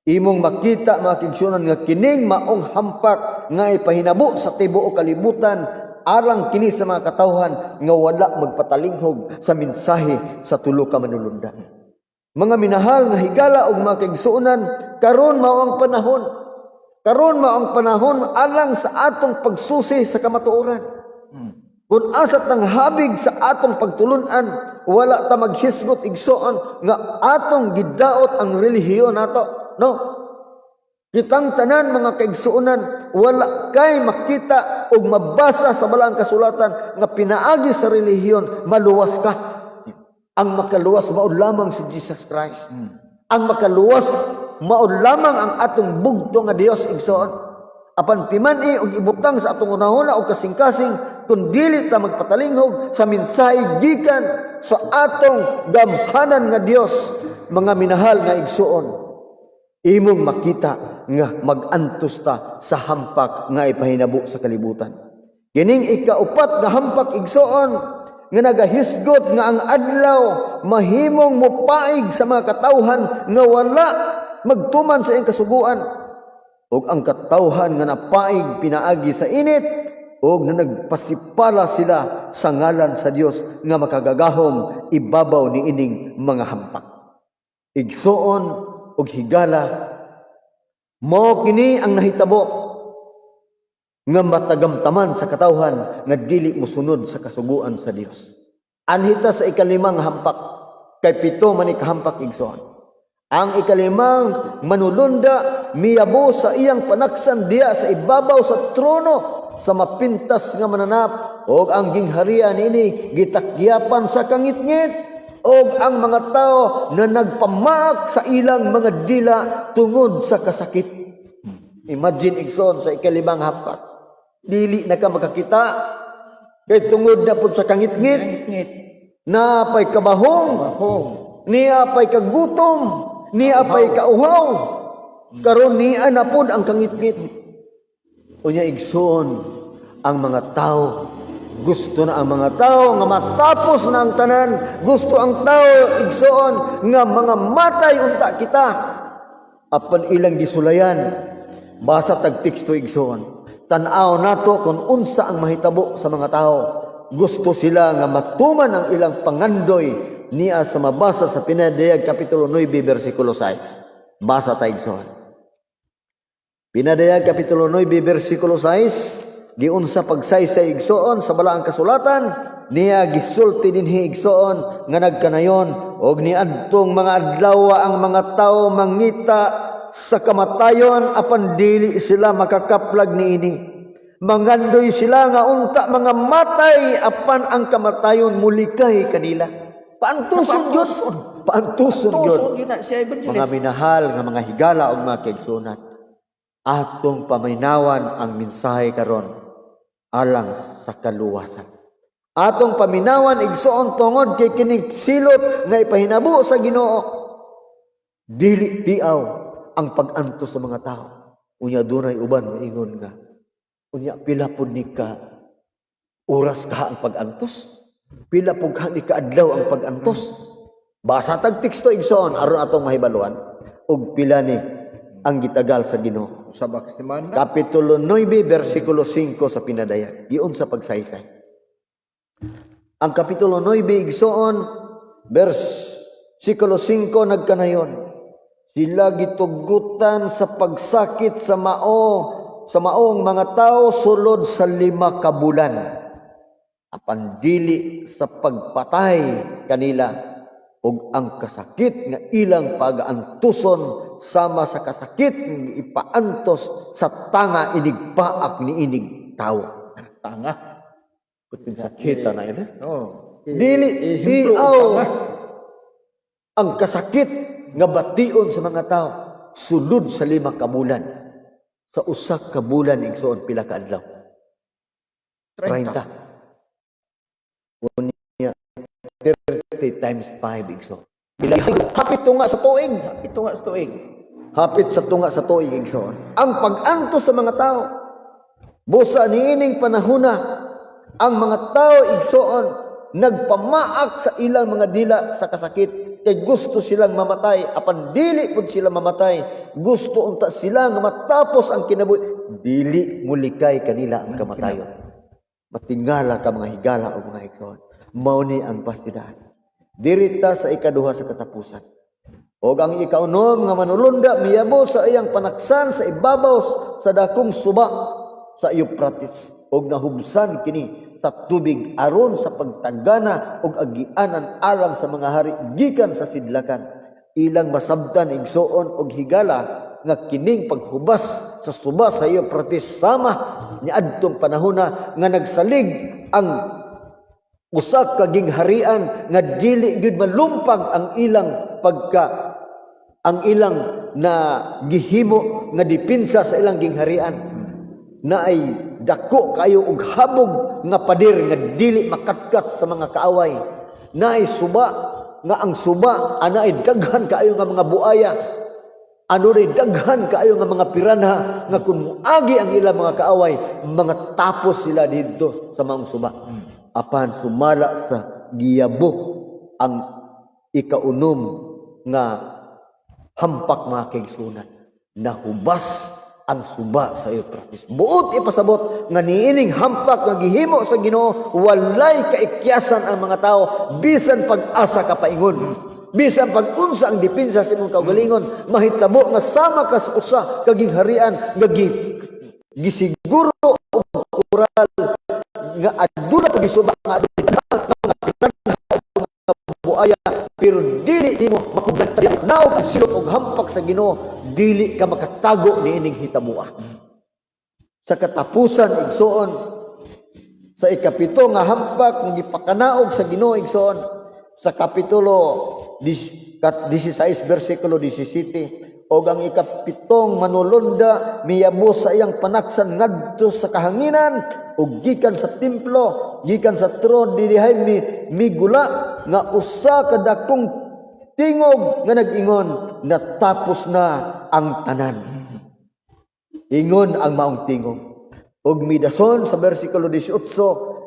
imong makita mga kaigsuonan nga kining maong hampak nga ipahinabo sa tibuok kalibutan alang kini sa mga katawhan nga wala magpatalinghog sa mensahe sa tulo ka manulundan. Mga minahal nga higala og mga kaigsuonan, karon mao ang panahon. Karon mao ang panahon alang sa atong pagsusi sa kamatuoran. Kung asat ng habig sa atong pagtulunan, wala ta maghisgot igsoon nga atong gidaot ang relihiyon nato. No? Kitang tanan mga kaigsuonan, wala kay makita og mabasa sa balang kasulatan nga pinaagi sa relihiyon, maluwas ka. Ang makaluwas mao lamang si Jesus Christ. Ang makaluwas mao lamang ang atong bugto nga Dios igsoon. Apan timani og ibutang sa atong unahuna og kasing-kasing kun dili ta magpatalinghog sa mensahe gikan sa atong gamhanan nga Dios, mga minahal nga igsuon. Imong makita nga magantos ta sa hampak nga ipahinabo sa kalibutan. Kining ikaupat nga hampak igsuon nga nagahisgot nga ang adlaw mahimong mupaig sa mga katawhan nga wala magtuman sa iyang kasuguan, ug ang katawhan nga napaig pinaagi sa init ug na nagpasipala sila sa ngalan sa Dios nga makagagahom ibabaw ni ining mga hampak. Igsuon ug higala mao kini ang nahitabo nga matagamtaman sa katawhan nga dili mosunod sa kasuguan sa Dios. Anhita sa ikalimang hampak, kay pito man ikahampak igsoon. Ang ikalimang manulunda miyabo sa iyang panaksan diya sa ibabaw sa trono sa mapintas nga mananap, og ang gingharian ini gitakyapan sa kangitngit, og ang mga tao na nagpamaak sa ilang mga dila tungod sa kasakit. Imagine igsoon sa ikalimang hampak. Dili na ka makakita kay tungod na pud sa kangitngit, na pay kabahong, niya pay kagutom, niya pay kauhaw, karon niya na pud ang kangitngit. Unya igsoon ang mga tao, gusto na ang mga tao nga matapos na ang tanan, gusto ang tao igsoon nga mga matay unta kita. Apan ilang gisulayan, basa tag teksto igsoon, tan-aw nato kung unsa ang mahitabo sa mga tao. Gusto sila nga matuman ang ilang pangandoy niya sa mabasa sa Pinadayag Kapitulo 9, versikulo 6. Basa tayo igsoon. Pinadayag Kapitulo 9, versikulo 6, giunsa pagsaysay igsoon sa balaang kasulatan, niya gisulti dinhi igsoon nga nagkanayon, og niadtong mga adlaw ang mga tao mangita sa kamatayon apan dili sila makakaplag niini. Mangandoy sila nga unta mga matay apan ang kamatayon mulikay kanila. Paantuson yun. Paantuson yun. Tuso yun na siya Mga evangelist. minahal nga mga higala o mga kaigsunan. Atong paminawan ang mensahe karon alang sa kaluwasan. Atong paminawan igsoon tungod kay kining silot nga ipahinabo sa Ginoo. Dili tiaw ang pag-antos sa mga tao. Unya dunay uban moingon nga unya pila pud ni ka oras ka ang pag-antos? Pila pud ka ni ka adlaw ang pag-antos? Basa tag teksto igsoon aron atong mahibaluan og pila ni ang gitagal sa Ginoo. Sa baksimana. Kapitulo 9 versikulo 5 sa Pinadayag. Giun sa pagsaysay. Ang kapitulo 9 igsoon versikulo 5 nagkanayon. Sila gitugutan sa pagsakit sa maong mga tao sulod sa 5 ka bulan. Apan dili sa pagpatay kanila ug ang kasakit nga ilang pag-antuson sama sa kasakit nga ipaantos sa tanga inigpaak ni inig tao. Tanga. Puting sakita na ito. Oh. Dili Ihimprove tiaw tanga. ang kasakit nga bation sa mga tao sulod sa 5 ka bulan. Sa usa ka bulan igsoon pila ka adlaw? 30. Unya 30 times 5 igsoon. Pila hapit tunga sa tuig. Ito nga sa tuig. Hapit sa tunga sa tuig igsoon. Ang pag-antos sa mga tao. Busa niining panahona ang mga tao igsoon nagpamaak sa ilang mga dila sa kasakit. Kay gusto silang mamatay, apan dili pud sila mamatay. Gusto unta sila nga matapos ang kinabuhi. Dili mulikay kanila ang kamatayon. Matingala ka mga higala o mga igsoon. Mao ni ang pastidahan. Dirita sa ikaduha sa katapusan. O ang ikaunom nga manulunda miyabo sa iyang panaksan sa ibabaw sa dakong suba sa Euphrates. Og nahubsan kini sa tubig aron sa pagtagana og agianan alang sa mga hari gikan sa sidlakan. Ilang masabtan igsoon og higala nga kining paghubas sa suba sa Euphrates sama niadtong panahona nga nagsalig ang usa ka gingharian nga dili gyud malumpag ang ilang na gihimo nga depensa sa ilang gingharian. Naay dako kayo og habog nga pader nga dili makatkat sa mga kaaway. Naay suba nga ang suba anaay daghan kaayo nga mga buaya. Ano ray daghan kaayo nga mga piranha nga kun muagi ang ilang mga kaaway, mga tapos sila didto sa maong suba. Apan sumala sa giyabo ang ikaunom nga hampak mga kaigsunan. Nahubas ang suba sa Euphrates. Buot ipasabot nga niining hampak nga gihimo sa Ginoo, walay kaikyasan ang mga tao bisan pag-asa ka paingon. Bisan pag-unsa ang depensa sa imong kaugalingon, mahitabo nga sama ka sa usa ka gingharian nga gisiguro og oral nga aduna pag isuba nga buaya pero dili nimo makugad naog ang silot og hampak sa Ginoo, dili ka makatago niining hitabua. Sa katapusan igsoon sa ikapito nga hampak nga gipakanaog sa Ginoo igsoon sa kapitulo 16 versikulo 17 og ang ikapitong manulunda miyabo sa iyang panaksan ngadto sa kahanginan ug gikan sa templo gikan sa tron didihay migula nga usa ka dakong tingog nga nag-ingon natapos na ang tanan. Ingon ang maong tingog ug midason sa bersikulo 18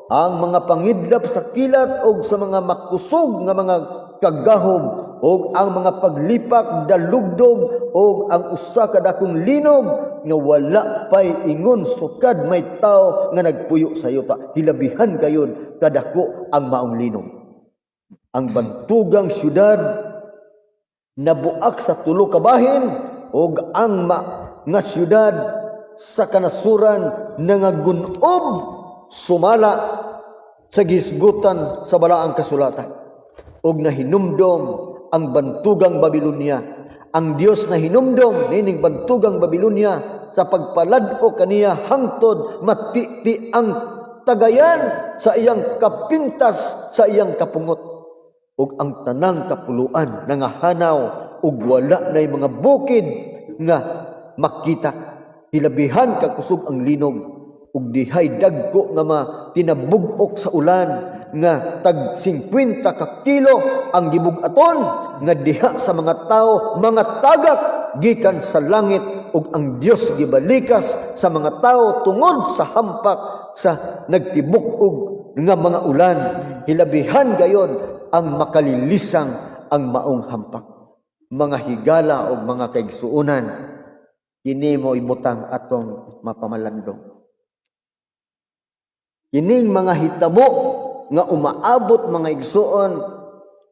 ang mga pangidlap sa kilat ug sa mga makusog nga mga kagahom ug ang mga paglipak dalugdog ug ang usa ka dakong linog nga wala pay ingon sukad may tao nga nagpuyo sa yuta. Hilabihan gayud kadako ang maong linog. Ang bantugang syudad nabuak sa tulo ka bahin ug ang nga syudad sa kanasuran nangagunob sumala sa gisgutan sa balaang kasulatan. Og nahinumdom ang bantugang Babilonia. Ang Dios na hinumdom nining bantugang Babilonia sa pagpalad-o kaniya hangtod matiti ang tagayan sa iyang kapintas sa iyang kapungot. Ug ang tanang kapuluan nangahanaw ug wala nay mga bukid nga makita. Hilabihan kakusog ang linog ug dihay dagko nga tinabugok sa ulan nga tag 50 ka kilo ang gibugaton nga diha sa mga tao mga tagak gikan sa langit ug ang Dios gibalikas sa mga tao tungod sa hampak sa nagtibuk-og nga mga ulan. Hilabihan gayon ang makalilisang ang maong hampak. Mga higala o mga kaigsuunan, kini mo ibutang atong mapamalandong. Kining mga hitabo nga umaabot mga igsuon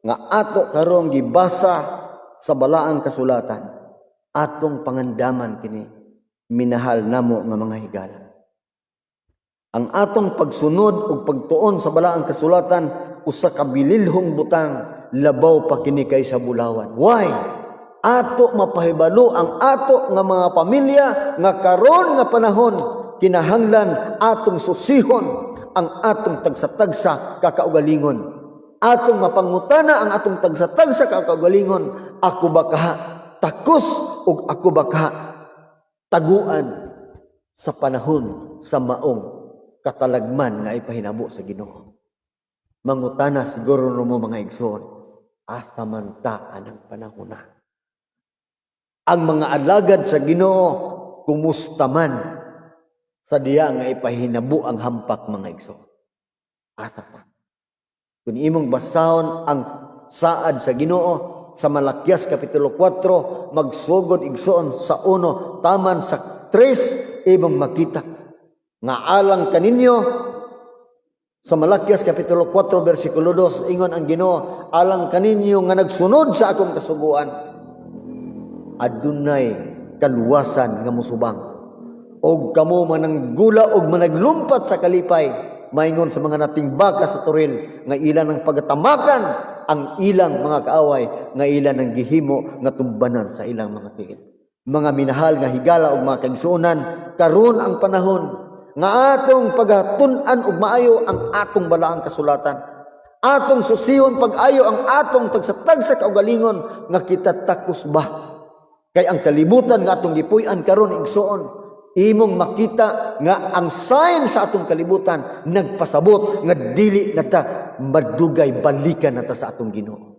nga ato karong gibasa sa balaang kasulatan, atong pangandaman kini, minahal namo nga mga higala. Ang atong pagsunod ug pagtuon sa balaang kasulatan usa ka bililhong butang, labaw pa kini kay sa bulawan. Why? Ato mapahibalo ang ato nga mga pamilya nga karon nga panahon kinahanglan atong susihon ang atong tagsa-tagsa kakaugalingon. Atong mapangutana ang atong tagsa-tagsa kakaugalingon. Ako ba kaha takos ug ako ba kaha taguan sa panahon sa maong katalagman nga ipahinabo sa Ginoo. Mangutana siguro mo mga igsoon, asa man ta anang panahon na. Ang mga alagad sa Ginoo kumusta man sa diya nga ipahinabo ang hampak mga igsoon. Asa ta. Kung imong basahon ang saad sa Ginoo sa Malakias kapitulo 4, magsugod igsoon sa 1 taman sa 3 imong makita nga alang kaninyo sa Malakias kapitulo 4 bersikulo 2 ingon ang Ginoo, alang kaninyo nga nagsunod sa akong kasuguan adunay kaluwasan nga musubang og kamo mananggula og managlumpat sa kalipay maingon sa mga natingbaka sa turil nga ilan ang pagatamakan ang ilang mga kaaway nga ilan ang gihimo nga tumbanan sa ilang mga tiil. Mga minahal nga higala og mga kaigsuonan, karon ang panahon nga atong pagatun-an og maayo ang atong balaang kasulatan. Atong susihon pag-ayo ang atong tagsa-tagsa kaugalingon nga kita takos ba. Kay ang kalibutan nga atong gipuy-an karon igsuon, imong makita nga ang sign sa atong kalibutan nagpasabot nga dili nata madugay balikan nata sa atong Ginoo.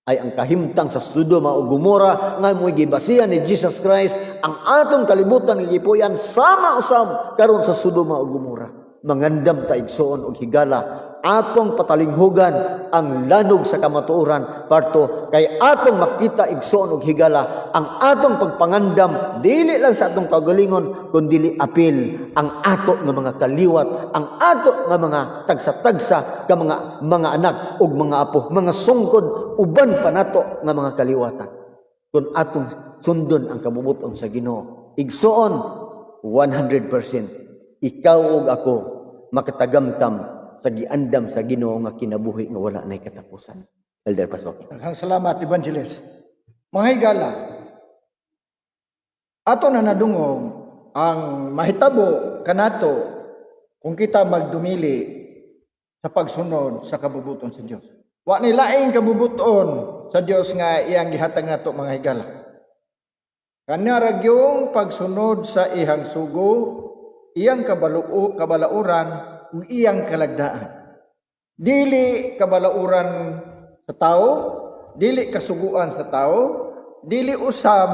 Ay ang kahimtang sa Sodoma ug Gomora nga mo'y gibasihan ni Jesus Christ, ang atong kalibutan nga gipuy-an sama usab karon sa Sodoma ug Gomora. Mangandam ta igsuon og higala atong patalinghugan ang lanog sa kamatuoran parto kay atong makita igsuon og higala ang atong pagpangandam dili lang sa atong kagalingon kundi apil ang ato nga mga kaliwat, ang ato nga mga tagsa-tagsa ka mga anak ug mga apo, mga sungkod uban pa nato nga mga kaliwatan. Kung atong sundon ang kabubuton sa Ginoo igsuon 100% ikaw ug ako makatagamtam sa giandam sa Ginoo nga kinabuhi nga wala nay katapusan. Elder Pasok. Daghang salamat, Evangelist. Mga higala, ato na nadungog ang mahitabo kanato kung kita magdumili sa pagsunod sa kabubuton sa Dios. Wa ni laing kabubuton sa Dios nga iyang gihatag nato mga higala. Kanaragyong pagsunod sa ihang sugo, iyang kabalauran ug iyang kalagdaan. Dili kabalauran sa tao, dili kasuguan sa tao, dili usab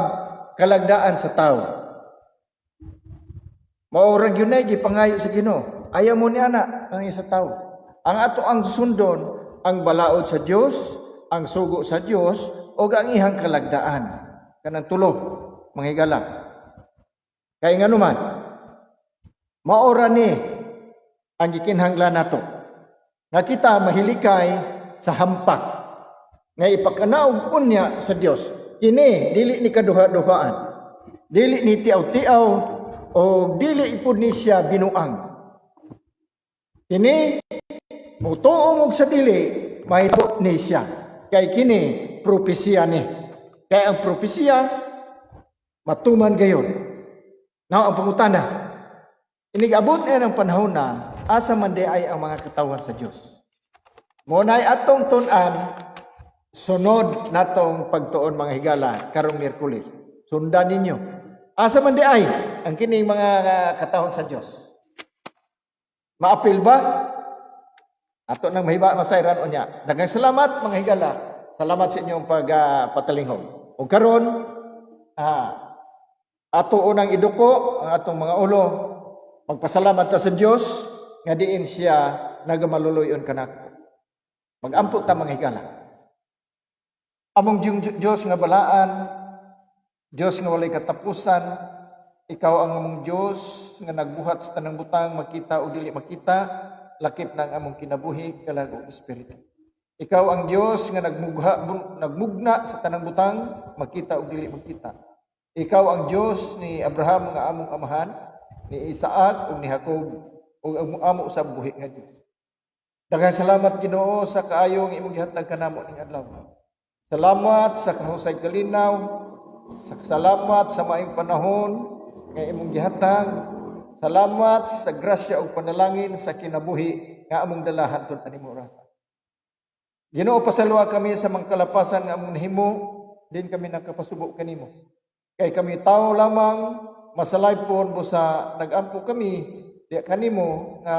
kalagdaan sa tao. Mao ra gyud nay gipangayo sa Ginoo. Ayaw mo ni ana ang sa tao. Ang ato ang sundon ang balaod sa Dios, ang sugo sa Dios ug ang ihang kalagdaan. Kanang tulo, mga higala. Kay nga naman, maora ni ang gikinhanglan nato. Nga kita mahilikay sa hampak. Nga ipakanaog unya sa Dios. Kini, dili ni kaduha-duhaan. Dili ni tiaw-tiaw o dili ipod ni siya binuang. Kini, mutuong og sa dili, mahito ni siya. Kay kini, propesya ni. Kay ang propesya, matuman gayon. Now, ang pangutana, inigabot na ng panahon na asa man di ay ang mga katawan sa Diyos. Muna'y atong tunan, sunod natong pagtuon mga higala, karong Miyerkules. Sundan ninyo. Asa man di ay ang kining mga katawan sa Diyos. Maapil ba? Ato nang mahiba masayran o niya. Daghang salamat mga higala. Salamat sa inyong pagpatalinghog. O karon, ato unang iduko ang atong mga ulo. Magpasalamat ta sa Dios nga diin siya nagamaluluyon kanako. Mag-ampo ta mga higala. Among Dios nga balaan, Dios nga walay katapusan, ikaw ang among Dios nga nagbuhat sa tanang butang, makita o dili makita, lakip ng among kinabuhi kalagong espiritu. Ikaw ang Dios nga nagmugna sa tanang butang, makita o dili makita. Ikaw ang Dios ni Abraham nga among amahan, ni Isaac ug ni Jacob ug ang amo sa buhi nga Dios. Daghang salamat Ginoo sa kaayo nga imong gihatag kanamo ning adlaw. Salamat sa kahusay kalinaw, salamat sa maayong panahon nga imong gihatag. Salamat sa grasya ug panalangin sa kinabuhi nga among dala hangtod animo oras. Ginoo, pasalwa kami sa mga kalapasan nga among nahimo, din kami nakapasubo kanimo. Kay kami tao lamang, masalay po busa nag-ampo kami, di kanimo nga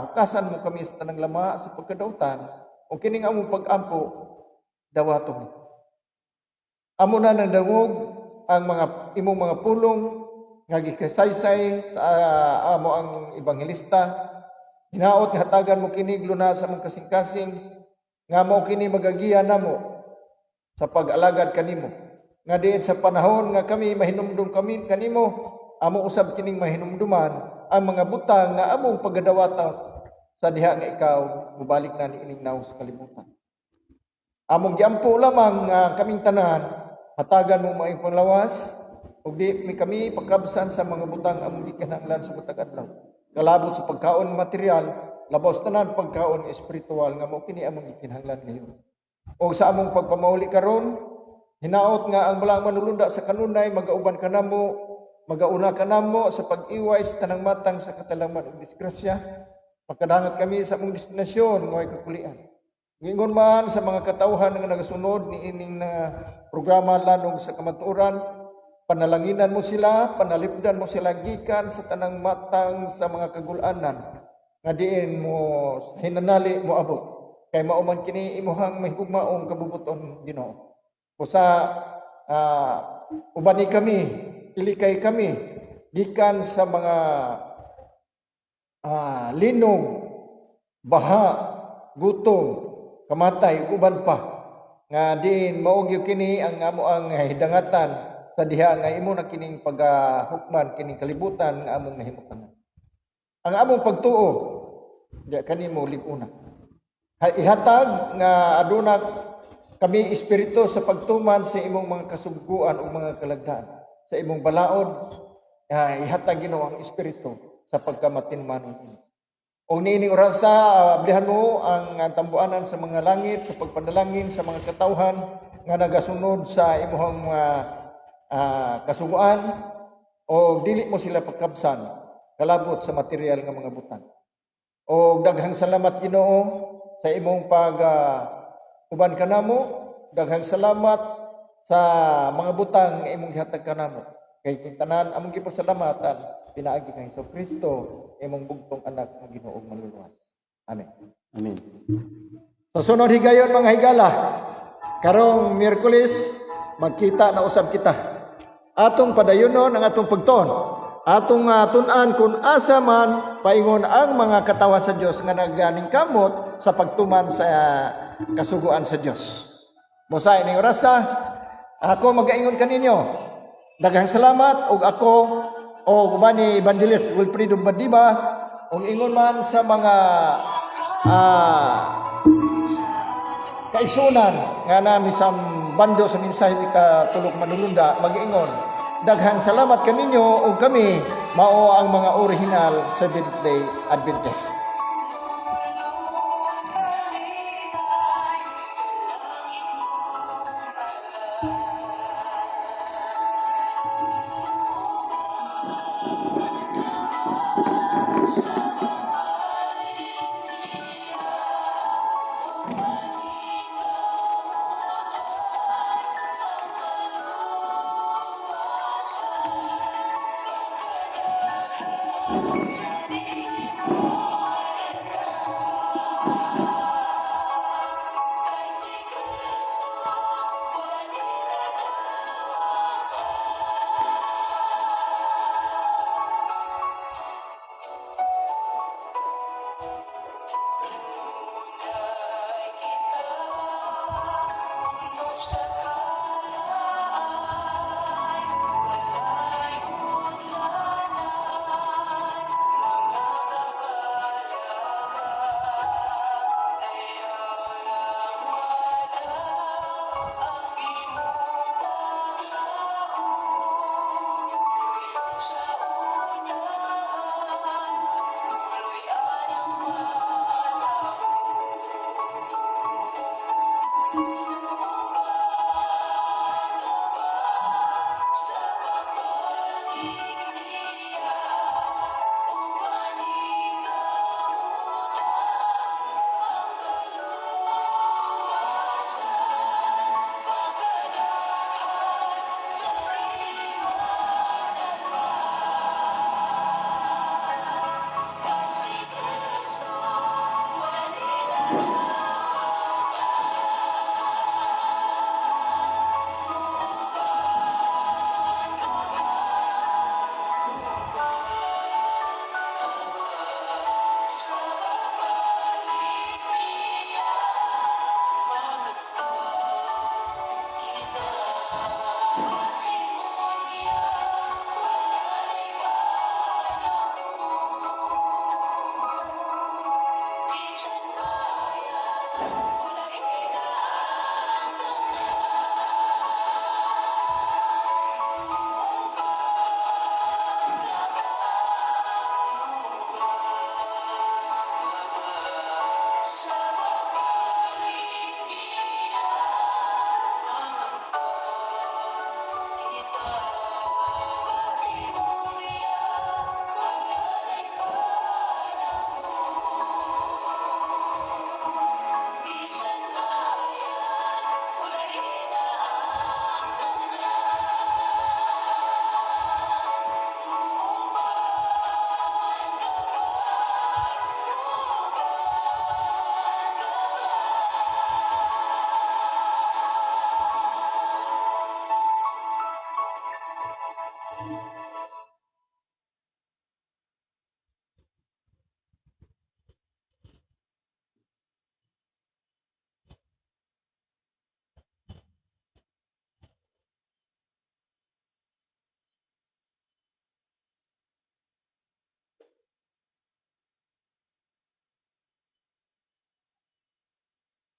hukasan mo kami sa tanang lama sa pagkadautan, o kining among pag-ampo, dawaton. Amo na nang dangog ang mga imong mga pulong nga gikasaysay sa amo ang ebanghelista. Hinaot nga hatagan mo kini luna sa mong kasing-kasing nga mao kini magagiya namo sa pag-alagad kanimo. Nga diin sa panahon nga kami mahinumdum kami kanimo, amo usab kining mahinumduman ang mga butang nga among paggadawatan sa diha nga ikaw mubalik na niining naw sa kalibutan. Among giampo lamang nga kaming tanan, hatagan mo maayong panglawas, ug di kami pagkabsan sa mga butang among gikinahanglan sa butang adlaw. Kalabot sa pagkaon material, labos tanan pagkaon espiritual nga mao kini among gikinahanglan ngayon. O sa among pagpamauli karon, hinaot nga ang balang manulunda sa kanunay magauban kanamo, magauna kanamo sa pag-iway sa tanang matang sa katalaman ug disgrasya. Pagkadangat kami sa among destinasyon nga way kakulian. Ngingon man sa mga katawhan nga nagasunod ni ining na programa lanog sa kamatuoran, panalanginan mo sila, panalipdan mo sila gikan sa tanang matang sa mga kagulanan nga diin mo hinanali mo abot. Kay mao man kini imuhang mahigugmaong kabubuton Ginoo. Busa ubani kami, ilikay kami gikan sa mga linog, baha, gutom, kamatay, uban pa nga diin mao gyud kini ang amo ang hidangatan sa diha nga imo na kining paghukman kining kalibutan nga among nahimutangan. Ang among pagtuo di kanimo lig-una. Ihatag nga aduna kami espiritu sa pagtuman sa imong mga kasugguan o mga kalagdaan. Sa imong balaod, ihatag Ginoo ang espiritu sa pagkamatinmanon ini. O niini orasa, ablihan mo ang tambuanan sa mga langit, sa pagpanalangin sa mga katawhan nga nagasunod sa imong kasuguan, o dili mo sila pagkabsan, kalabot sa material nga mga butang. O daghang salamat Ginoo sa imong uban kanamo, daghang salamat sa mga butang nga imong gihatag kanamo. Kay kintanan among gipasalamatan pinaagi kang Kristo, imong bugtong anak nga Ginoo maluluwas. Amen. Amen. Sa sunod higayon mga higala, karong Miyerkules magkita na usab kita. Atong padayonon ang atong pagtuon. Atong tun-an kung asa man paingon ang mga katawan sa Dios nga naganing kamot sa pagtuman sa kasuguan sa Dios. Mosa ining orasa, ako magaingon kaninyo. Daghang salamat ug ako o guban ni Evangelist Wilfredo Badibas o ingon man sa mga kaigsunan nga nami sa bando sa mensahe ka tulok manulunda mag-ingon daghang salamat kaninyo ug kami mao ang mga original Seventh-day Adventist.